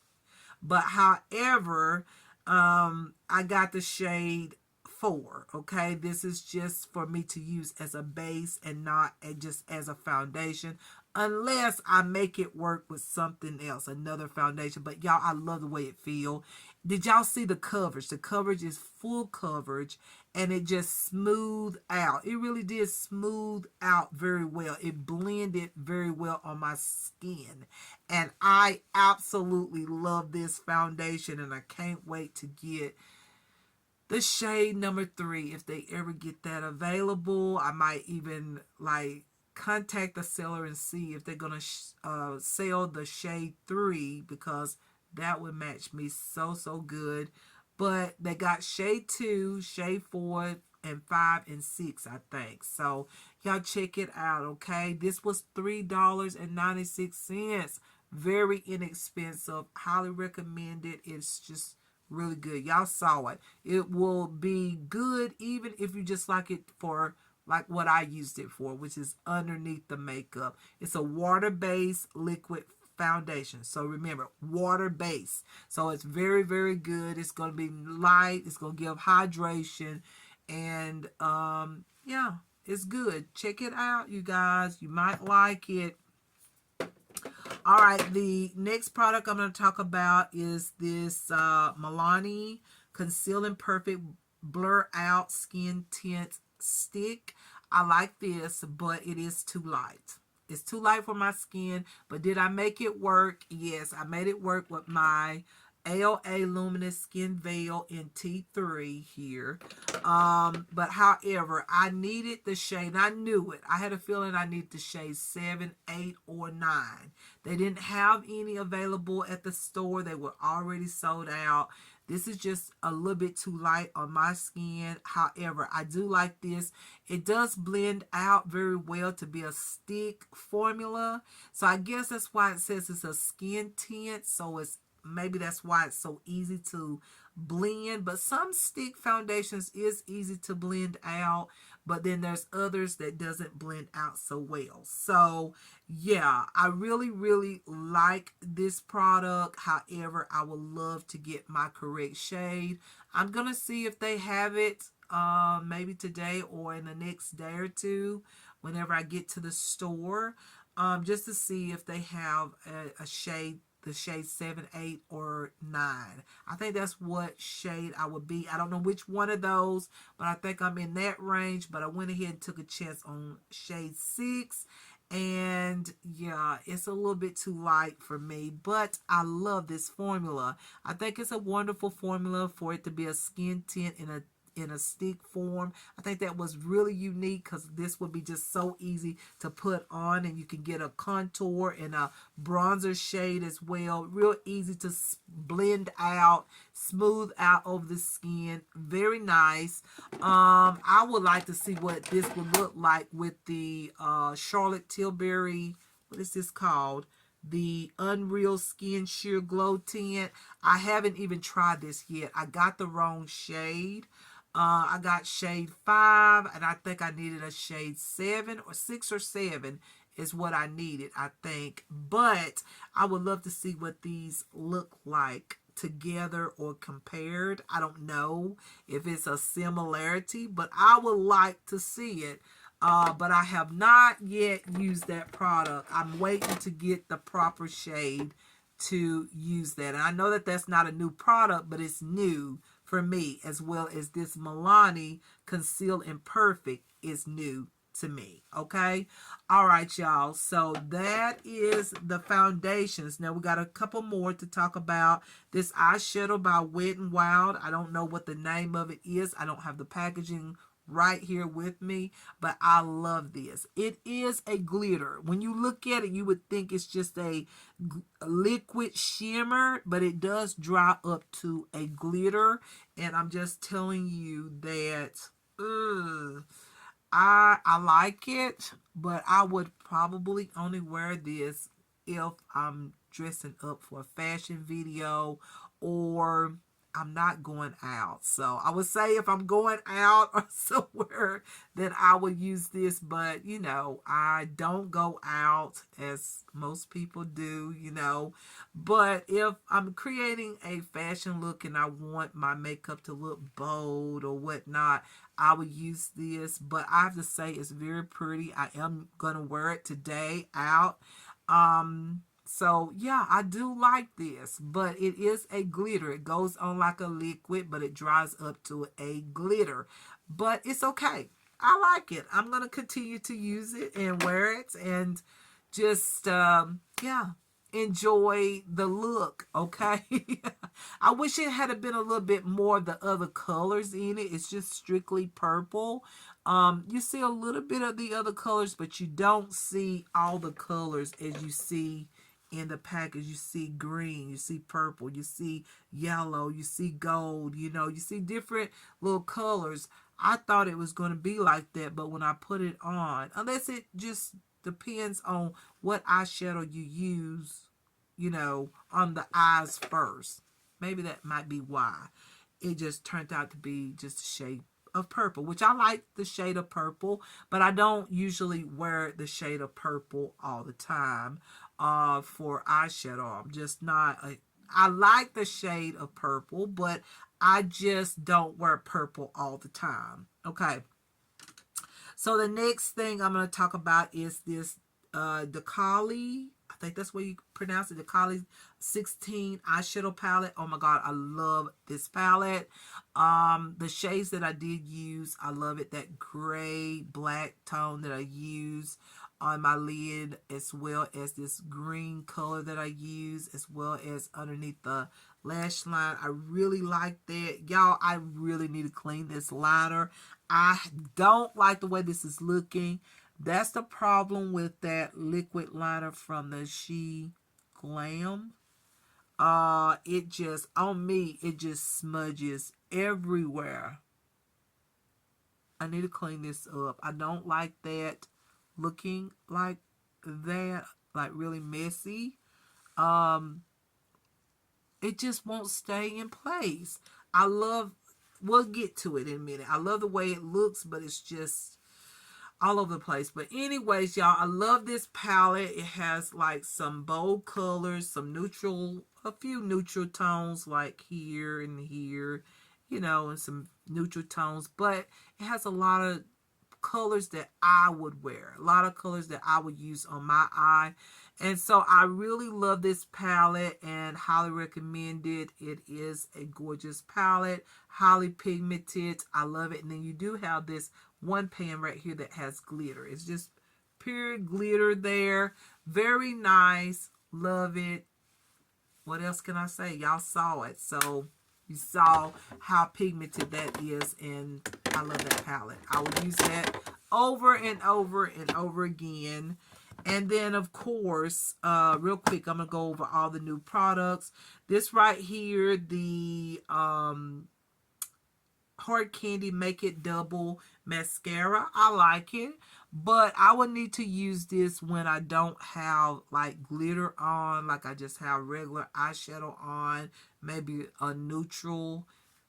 But however, I got the shade 4. Okay, this is just for me to use as a base and not just as a foundation, unless I make it work with something else, another foundation. But y'all, I love the way it feels. Did y'all see the coverage? The coverage is full coverage, and it just smoothed out. It really did smooth out very well. It blended very well on my skin, and I absolutely love this foundation, and I can't wait to get the shade number 3 if they ever get that available. I might even like contact the seller and see if they're gonna sell the shade 3, because that would match me so good. But they got shade 2, shade 4, and 5 and 6, I think. So y'all check it out. Okay, this was $3.96. Very inexpensive. Highly recommend it. It's just really good. Y'all saw it. It will be good even if you just like it for like what I used it for, which is underneath the makeup. It's a water-based liquid foundation. So remember, water based. So it's very, very good. It's going to be light. It's going to give hydration. And yeah, it's good. Check it out, you guys. You might like it. All right, the next product I'm going to talk about is this Milani Conceal and Perfect Blur Out Skin Tint Stick. I like this, but it is too light. It's too light for my skin, but did I make it work? Yes, I made it work with my AOA Luminous Skin Veil in T3 here. But however, I needed the shade. I knew it. I had a feeling I needed the shade 7, 8, or 9. They didn't have any available at the store. They were already sold out. This is just a little bit too light on my skin. However, I do like this. It does blend out very well to be a stick formula. So I guess that's why it says it's a skin tint. So it's maybe that's why it's so easy to blend. But some stick foundations is easy to blend out, but then there's others that doesn't blend out so well. So yeah, I really, really like this product. However, I would love to get my correct shade. I'm gonna see if they have it maybe today or in the next day or two whenever I get to the store, just to see if they have a shade, the shade 7, 8, or 9. I think that's what shade I would be. I don't know which one of those, but I think I'm in that range. But I went ahead and took a chance on shade 6. And yeah, it's a little bit too light for me, but I love this formula. I think it's a wonderful formula for it to be a skin tint in a stick form. I think that was really unique because this would be just so easy to put on, and you can get a contour and a bronzer shade as well. Real easy to blend out, smooth out over the skin. Very nice. I would like to see what this would look like with the Charlotte Tilbury, what is this called? The Unreal Skin Sheer Glow Tint. I haven't even tried this yet. I got the wrong shade. I got shade 5, and I think I needed a shade 7 or 6 or 7 is what I needed, I think. But I would love to see what these look like together or compared. I don't know if it's a similarity, but I would like to see it. But I have not yet used that product. I'm waiting to get the proper shade to use that. And I know that that's not a new product, but it's new for me, as well as this Milani Conceal and Perfect is new to me. Okay, all right, y'all, so that is the foundations. Now we got a couple more to talk about. This eyeshadow by Wet n Wild. I don't know what the name of it is. I don't have the packaging right here with me, but I love this. It is a glitter. When you look at it, you would think it's just a liquid shimmer, but it does dry up to a glitter. And I'm just telling you that I like it, but I would probably only wear this if I'm dressing up for a fashion video or I'm not going out. So I would say if I'm going out or somewhere, then I would use this. But, you know, I don't go out as most people do, you know. But if I'm creating a fashion look and I want my makeup to look bold or whatnot, I would use this. But I have to say it's very pretty. I am going to wear it today out. So yeah, I do like this, but it is a glitter. It goes on like a liquid, but it dries up to a glitter. But it's okay. I like it. I'm going to continue to use it and wear it and just, yeah, enjoy the look, okay? I wish it had been a little bit more of the other colors in it. It's just strictly purple. You see a little bit of the other colors, but you don't see all the colors as you see in the package. You see green, you see purple, you see yellow, you see gold, you know, you see different little colors. I thought it was going to be like that, but when I put it on, unless it just depends on what eyeshadow you use, you know, on the eyes first. Maybe that might be why it just turned out to be just a shade of purple, which I like the shade of purple, but I don't usually wear the shade of purple all the time. for eyeshadow. I'm just not I like the shade of purple, but I just don't wear purple all the time. Okay. So the next thing I'm going to talk about is this Decali. I think that's what you pronounce it. Decali 16 eyeshadow palette. Oh my God, I love this palette. The shades that I did use, I love it. That gray black tone that I use on my lid, as well as this green color that I use, as well as underneath the lash line. I really like that. Y'all, I really need to clean this liner. I don't like the way this is looking. That's the problem with that liquid liner from the She Glam. It just, on me, it just smudges everywhere. I need to clean this up. I don't like that looking like that, like really messy. It just won't stay in place. We'll get to it in a minute. I love the way it looks, but it's just all over the place. But anyways, y'all, I love this palette. It has like some bold colors, some neutral, a few neutral tones like here and here, you know, and some neutral tones. But it has a lot of colors that I would wear, a lot of colors that I would use on my eye. And so I really love this palette and highly recommend it. It is a gorgeous palette, highly pigmented. I love it. And then you do have this one pan right here that has glitter. It's just pure glitter there. Very nice. Love it. What else can I say? Y'all saw it. So you saw how pigmented that is, and I love that palette. I will use that over and over and over again. And then, of course, real quick, I'm going to go over all the new products. This right here, the Hard Candy Make It Double Mascara. I like it, but I would need to use this when I don't have like glitter on, like I just have regular eyeshadow on, maybe a neutral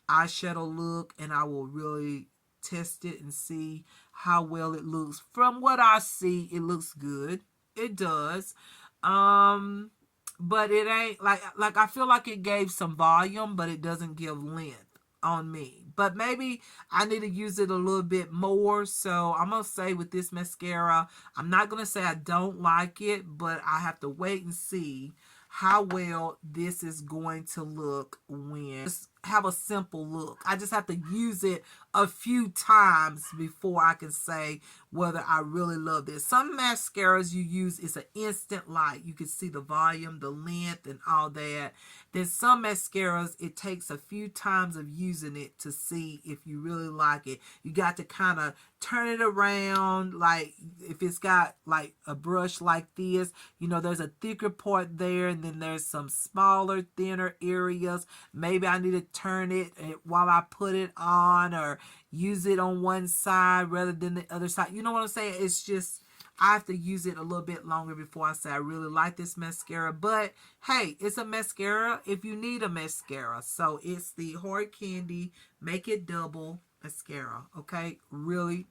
eyeshadow look, and I will really test it and see how well it looks. From what I see, it looks good. It does. But it ain't like I feel like it gave some volume, but it doesn't give length on me. But maybe I need to use it a little bit more. So I'm going to say with this mascara, I'm not going to say I don't like it, but I have to wait and see how well this is going to look when just have a simple look. I just have to use it a few times before I can say whether I really love this. Some mascaras you use is an instant light. You can see the volume, the length, and all that. Then some mascaras, it takes a few times of using it to see if you really like it. You got to kind of turn it around. Like if it's got like a brush like this, you know, there's a thicker part there, and then there's some smaller, thinner areas. Maybe I need to turn it while I put it on, or use it on one side rather than the other side. You know what I'm saying? It's just, I have to use it a little bit longer before I say I really like this mascara. But hey, it's a mascara if you need a mascara. So it's the Hard Candy Make It Double Mascara. Okay, really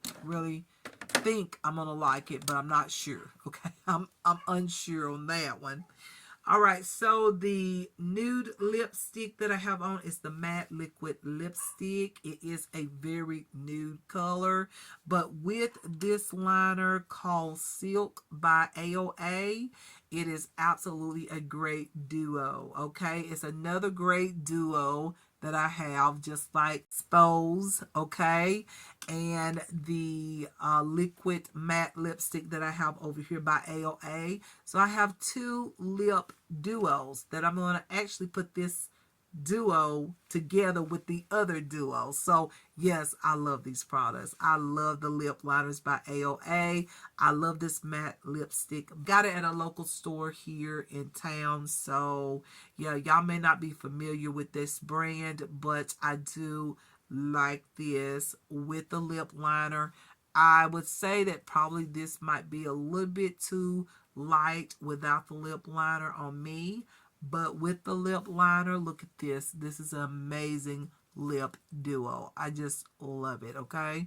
think I'm gonna like it, but I'm not sure. Okay, I'm unsure on that one. All right, so the nude lipstick that I have on is the matte liquid lipstick. It is a very nude color, but with this liner called Silk by AOA, it is absolutely a great duo, okay? It's another great duo that I have, just like Spose, okay? And the liquid matte lipstick that I have over here by AOA. So I have two lip duos that I'm going to actually put this duo together with the other duo. So yes, I love these products. I love the lip liners by AOA. I love this matte lipstick. Got it at a local store here in town. So yeah, y'all may not be familiar with this brand, but I do like this with the lip liner. I would say that probably this might be a little bit too light without the lip liner on me. But with the lip liner, look at this. This is an amazing lip duo. I just love it, okay?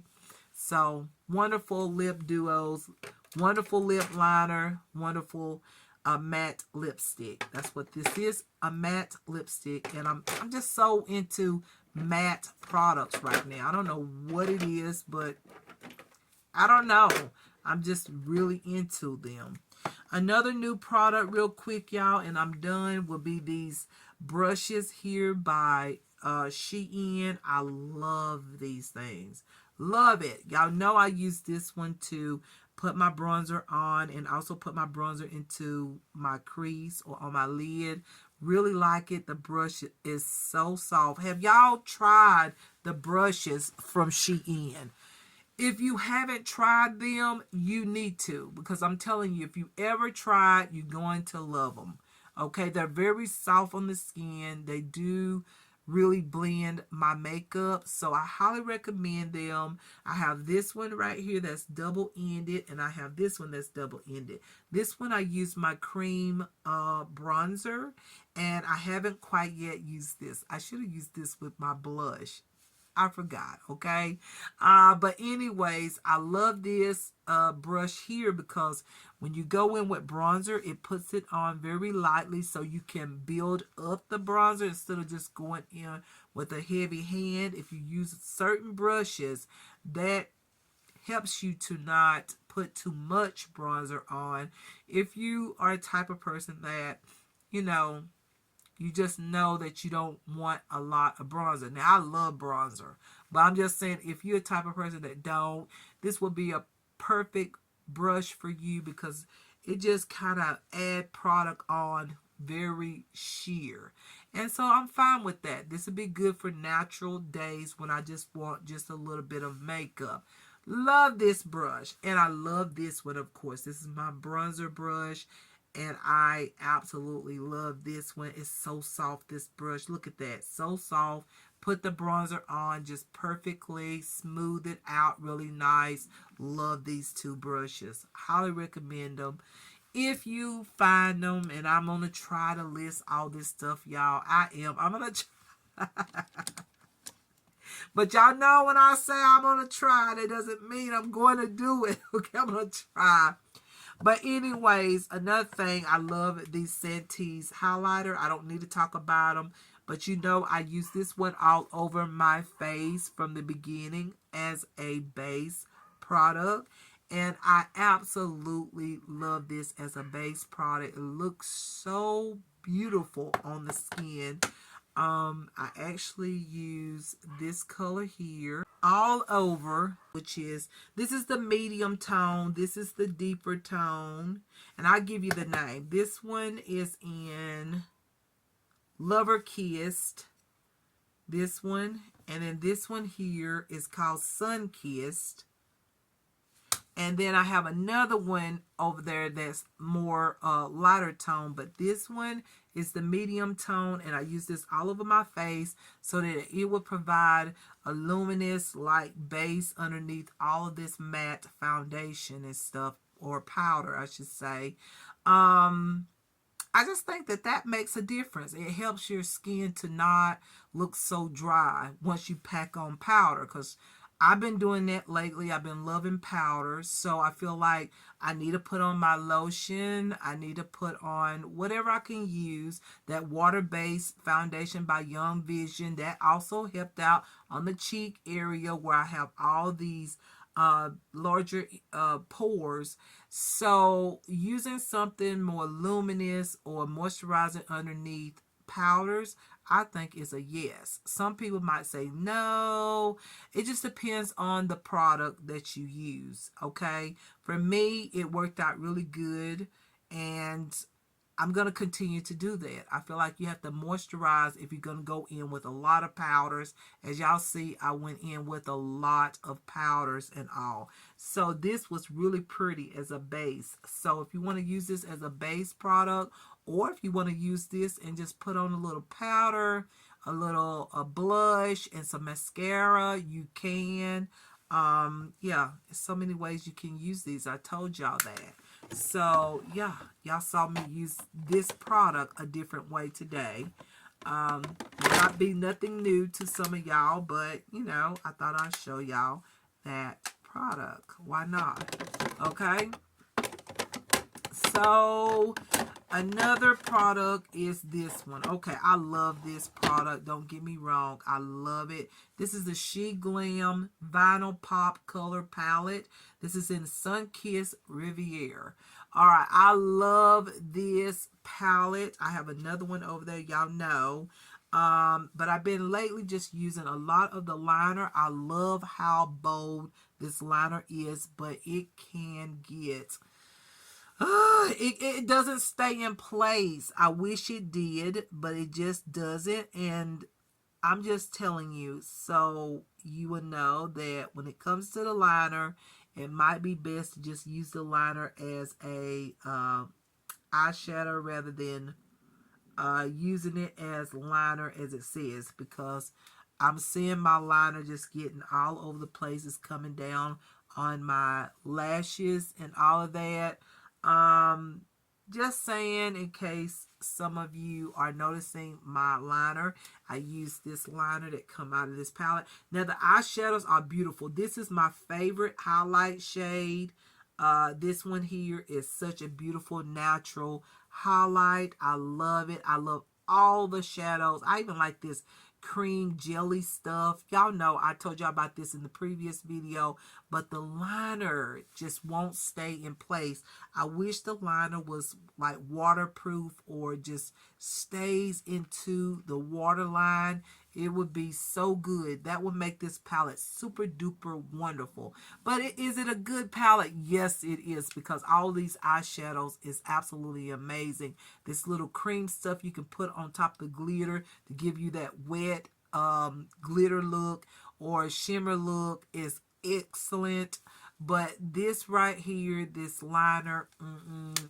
So, wonderful lip duos, wonderful lip liner, wonderful a matte lipstick. That's what this is, a matte lipstick. And I'm just so into matte products right now. I don't know what it is, but I don't know. I'm just really into them. Another new product real quick, y'all, and I'm done, will be these brushes here by Shein. I love these things. Love it. Y'all know I use this one to put my bronzer on and also put my bronzer into my crease or on my lid. Really like it. The brush is so soft. Have y'all tried the brushes from Shein? If you haven't tried them, you need to, because I'm telling you, if you ever tried, you're going to love them. Okay, they're very soft on the skin. They do really blend my makeup, so I highly recommend them. I have this one right here that's double-ended, and I have this one that's double-ended. This one I use my cream bronzer, and I haven't quite yet used this. I should have used this with my blush. I forgot, okay? But anyways, I love this brush here because when you go in with bronzer, it puts it on very lightly so you can build up the bronzer instead of just going in with a heavy hand. If you use certain brushes, that helps you to not put too much bronzer on. If you are a type of person that, you know, you just know that you don't want a lot of bronzer. Now, I love bronzer, but I'm just saying, if you're a type of person that don't, this will be a perfect brush for you because it just kind of add product on very sheer. And so I'm fine with that. This would be good for natural days when I just want just a little bit of makeup. Love this brush. And I love this one, of course. This is my bronzer brush. And I absolutely love this one. It's so soft, this brush. Look at that. So soft. Put the bronzer on just perfectly. Smooth it out really nice. Love these two brushes. Highly recommend them. If you find them, and I'm going to try to list all this stuff, y'all. I'm going to try. But y'all know when I say I'm going to try, that doesn't mean I'm going to do it. Okay, I'm going to try. But anyways, another thing, I love these Santis highlighter. I don't need to talk about them. But you know, I use this one all over my face from the beginning as a base product. And I absolutely love this as a base product. It looks so beautiful on the skin. I actually use this color here all over, which is, this is the medium tone, this is the deeper tone, and I'll give you the name. This one is in Lover Kissed, this one, and then this one here is called Sun Kissed. And then I have another one over there that's more lighter tone. But this one is the medium tone. And I use this all over my face so that it will provide a luminous light base underneath all of this matte foundation and stuff. Or powder, I should say. I just think that that makes a difference. It helps your skin to not look so dry once you pack on powder. Because I've been doing that lately. I've been loving powders. So I feel like I need to put on my lotion. I need to put on whatever I can use. That water-based foundation by Young Vision. That also helped out on the cheek area where I have all these larger pores. So using something more luminous or moisturizing underneath powders, I think is a yes. Some people might say no. It just depends on the product that you use, okay? For me, it worked out really good, and I'm going to continue to do that. I feel like you have to moisturize if you're going to go in with a lot of powders. As y'all see, I went in with a lot of powders and all. So this was really pretty as a base. So if you want to use this as a base product, or if you want to use this and just put on a little powder, a little blush, and some mascara, you can. Yeah, so many ways you can use these. I told y'all that. So, yeah, y'all saw me use this product a different way today. Will not be nothing new to some of y'all, but, you know, I thought I'd show y'all that product. Why not? Okay? So, Another product is this one. Okay, I love this product. Don't get me wrong. I love it. This is the She Glam Vinyl Pop Color Palette. This is in Sunkissed Riviera. All right, I love this palette. I have another one over there, y'all know. But I've been lately just using a lot of the liner. I love how bold this liner is, but it can get... it doesn't stay in place. I wish it did, but it just doesn't. And I'm just telling you, so you will know that when it comes to the liner, it might be best to just use the liner as a eyeshadow rather than using it as liner as it says, because I'm seeing my liner just getting all over the place. It's coming down on my lashes and all of that. Just saying, in case some of you are noticing my liner, I use this liner that come out of this palette. Now the eyeshadows are beautiful. This is my favorite highlight shade. This one here is such a beautiful natural highlight. I love it. I love all the shadows. I even like this cream jelly stuff. Y'all know I told y'all about this in the previous video, but the liner just won't stay in place. I wish the liner was like waterproof or just stays into the waterline. It would be so good. That would make this palette super duper wonderful. But is it a good palette? Yes, it is, because all these eyeshadows is absolutely amazing. This little cream stuff you can put on top of the glitter to give you that wet glitter look or shimmer look is excellent. But this right here, this liner,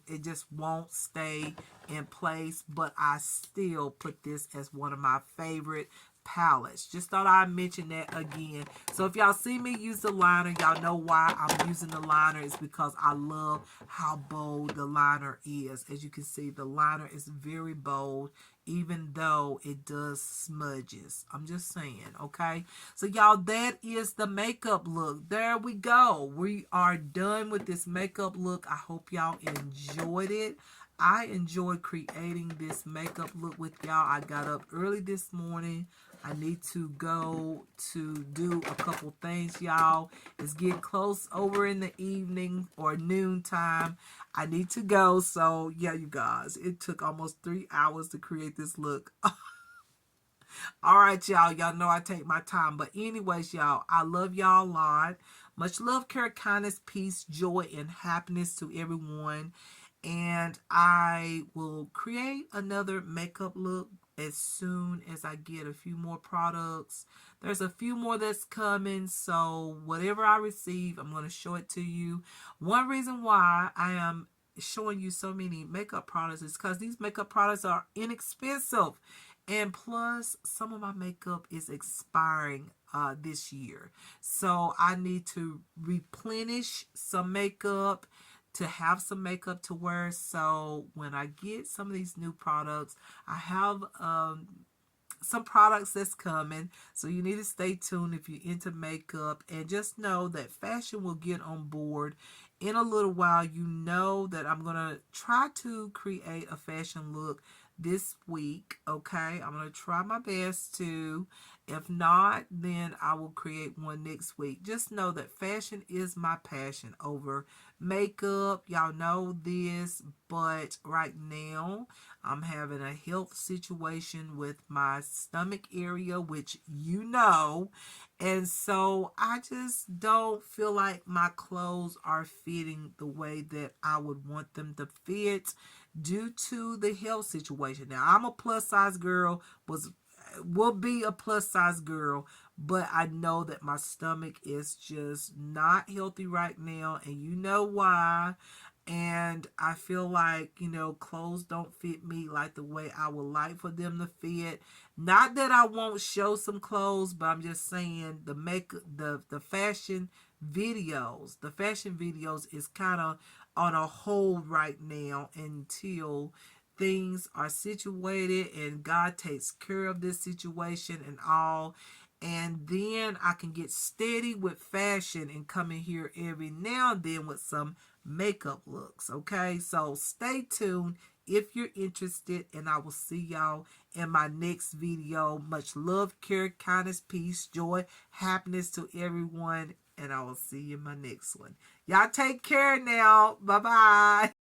it just won't stay in place. But I still put this as one of my favorite palettes. Just thought I'd mention that again. So if y'all see me use the liner, y'all know why I'm using the liner. It's because I love how bold the liner is. As you can see, the liner is very bold, even though it does smudges. I'm just saying, okay? So y'all, that is the makeup look. There we go. We are done with this makeup look. I hope y'all enjoyed it. I enjoyed creating this makeup look with y'all. I got up early this morning. I need to go to do a couple things, y'all. It's getting close over in the evening or noon time. I need to go. So, yeah, you guys, it took almost 3 hours to create this look. All right, y'all. Y'all know I take my time. But anyways, y'all, I love y'all a lot. Much love, care, kindness, peace, joy, and happiness to everyone. And I will create another makeup look as soon as I get a few more products. There's a few more that's coming, so whatever I receive, I'm going to show it to you. One reason why I am showing you so many makeup products is because these makeup products are inexpensive. And plus, some of my makeup is expiring this year. So I need to replenish some makeup to have some makeup to wear. So when I get some of these new products, I have some products that's coming. So you need to stay tuned if you're into makeup, and just know that fashion will get on board in a little while. You know that I'm going to try to create a fashion look this week. Okay, I'm going to try my best to. If not, then I will create one next week. Just know that fashion is my passion over makeup. Y'all know this, but right now I'm having a health situation with my stomach area, which you know, and so I just don't feel like my clothes are fitting the way that I would want them to fit due to the health situation. Now, I'm a plus size girl, will be a plus size girl, but I know that my stomach is just not healthy right now, and you know why. And I feel like, clothes don't fit me like the way I would like for them to fit. Not that I won't show some clothes, but I'm just saying the fashion videos is kind of on a hold right now until things are situated and God takes care of this situation and all. And then I can get steady with fashion and come in here every now and then with some makeup looks. Okay, so stay tuned if you're interested, and I will see y'all in my next video. Much love, care, kindness, peace, joy, happiness to everyone, and I will see you in my next one. Y'all take care now. Bye-bye.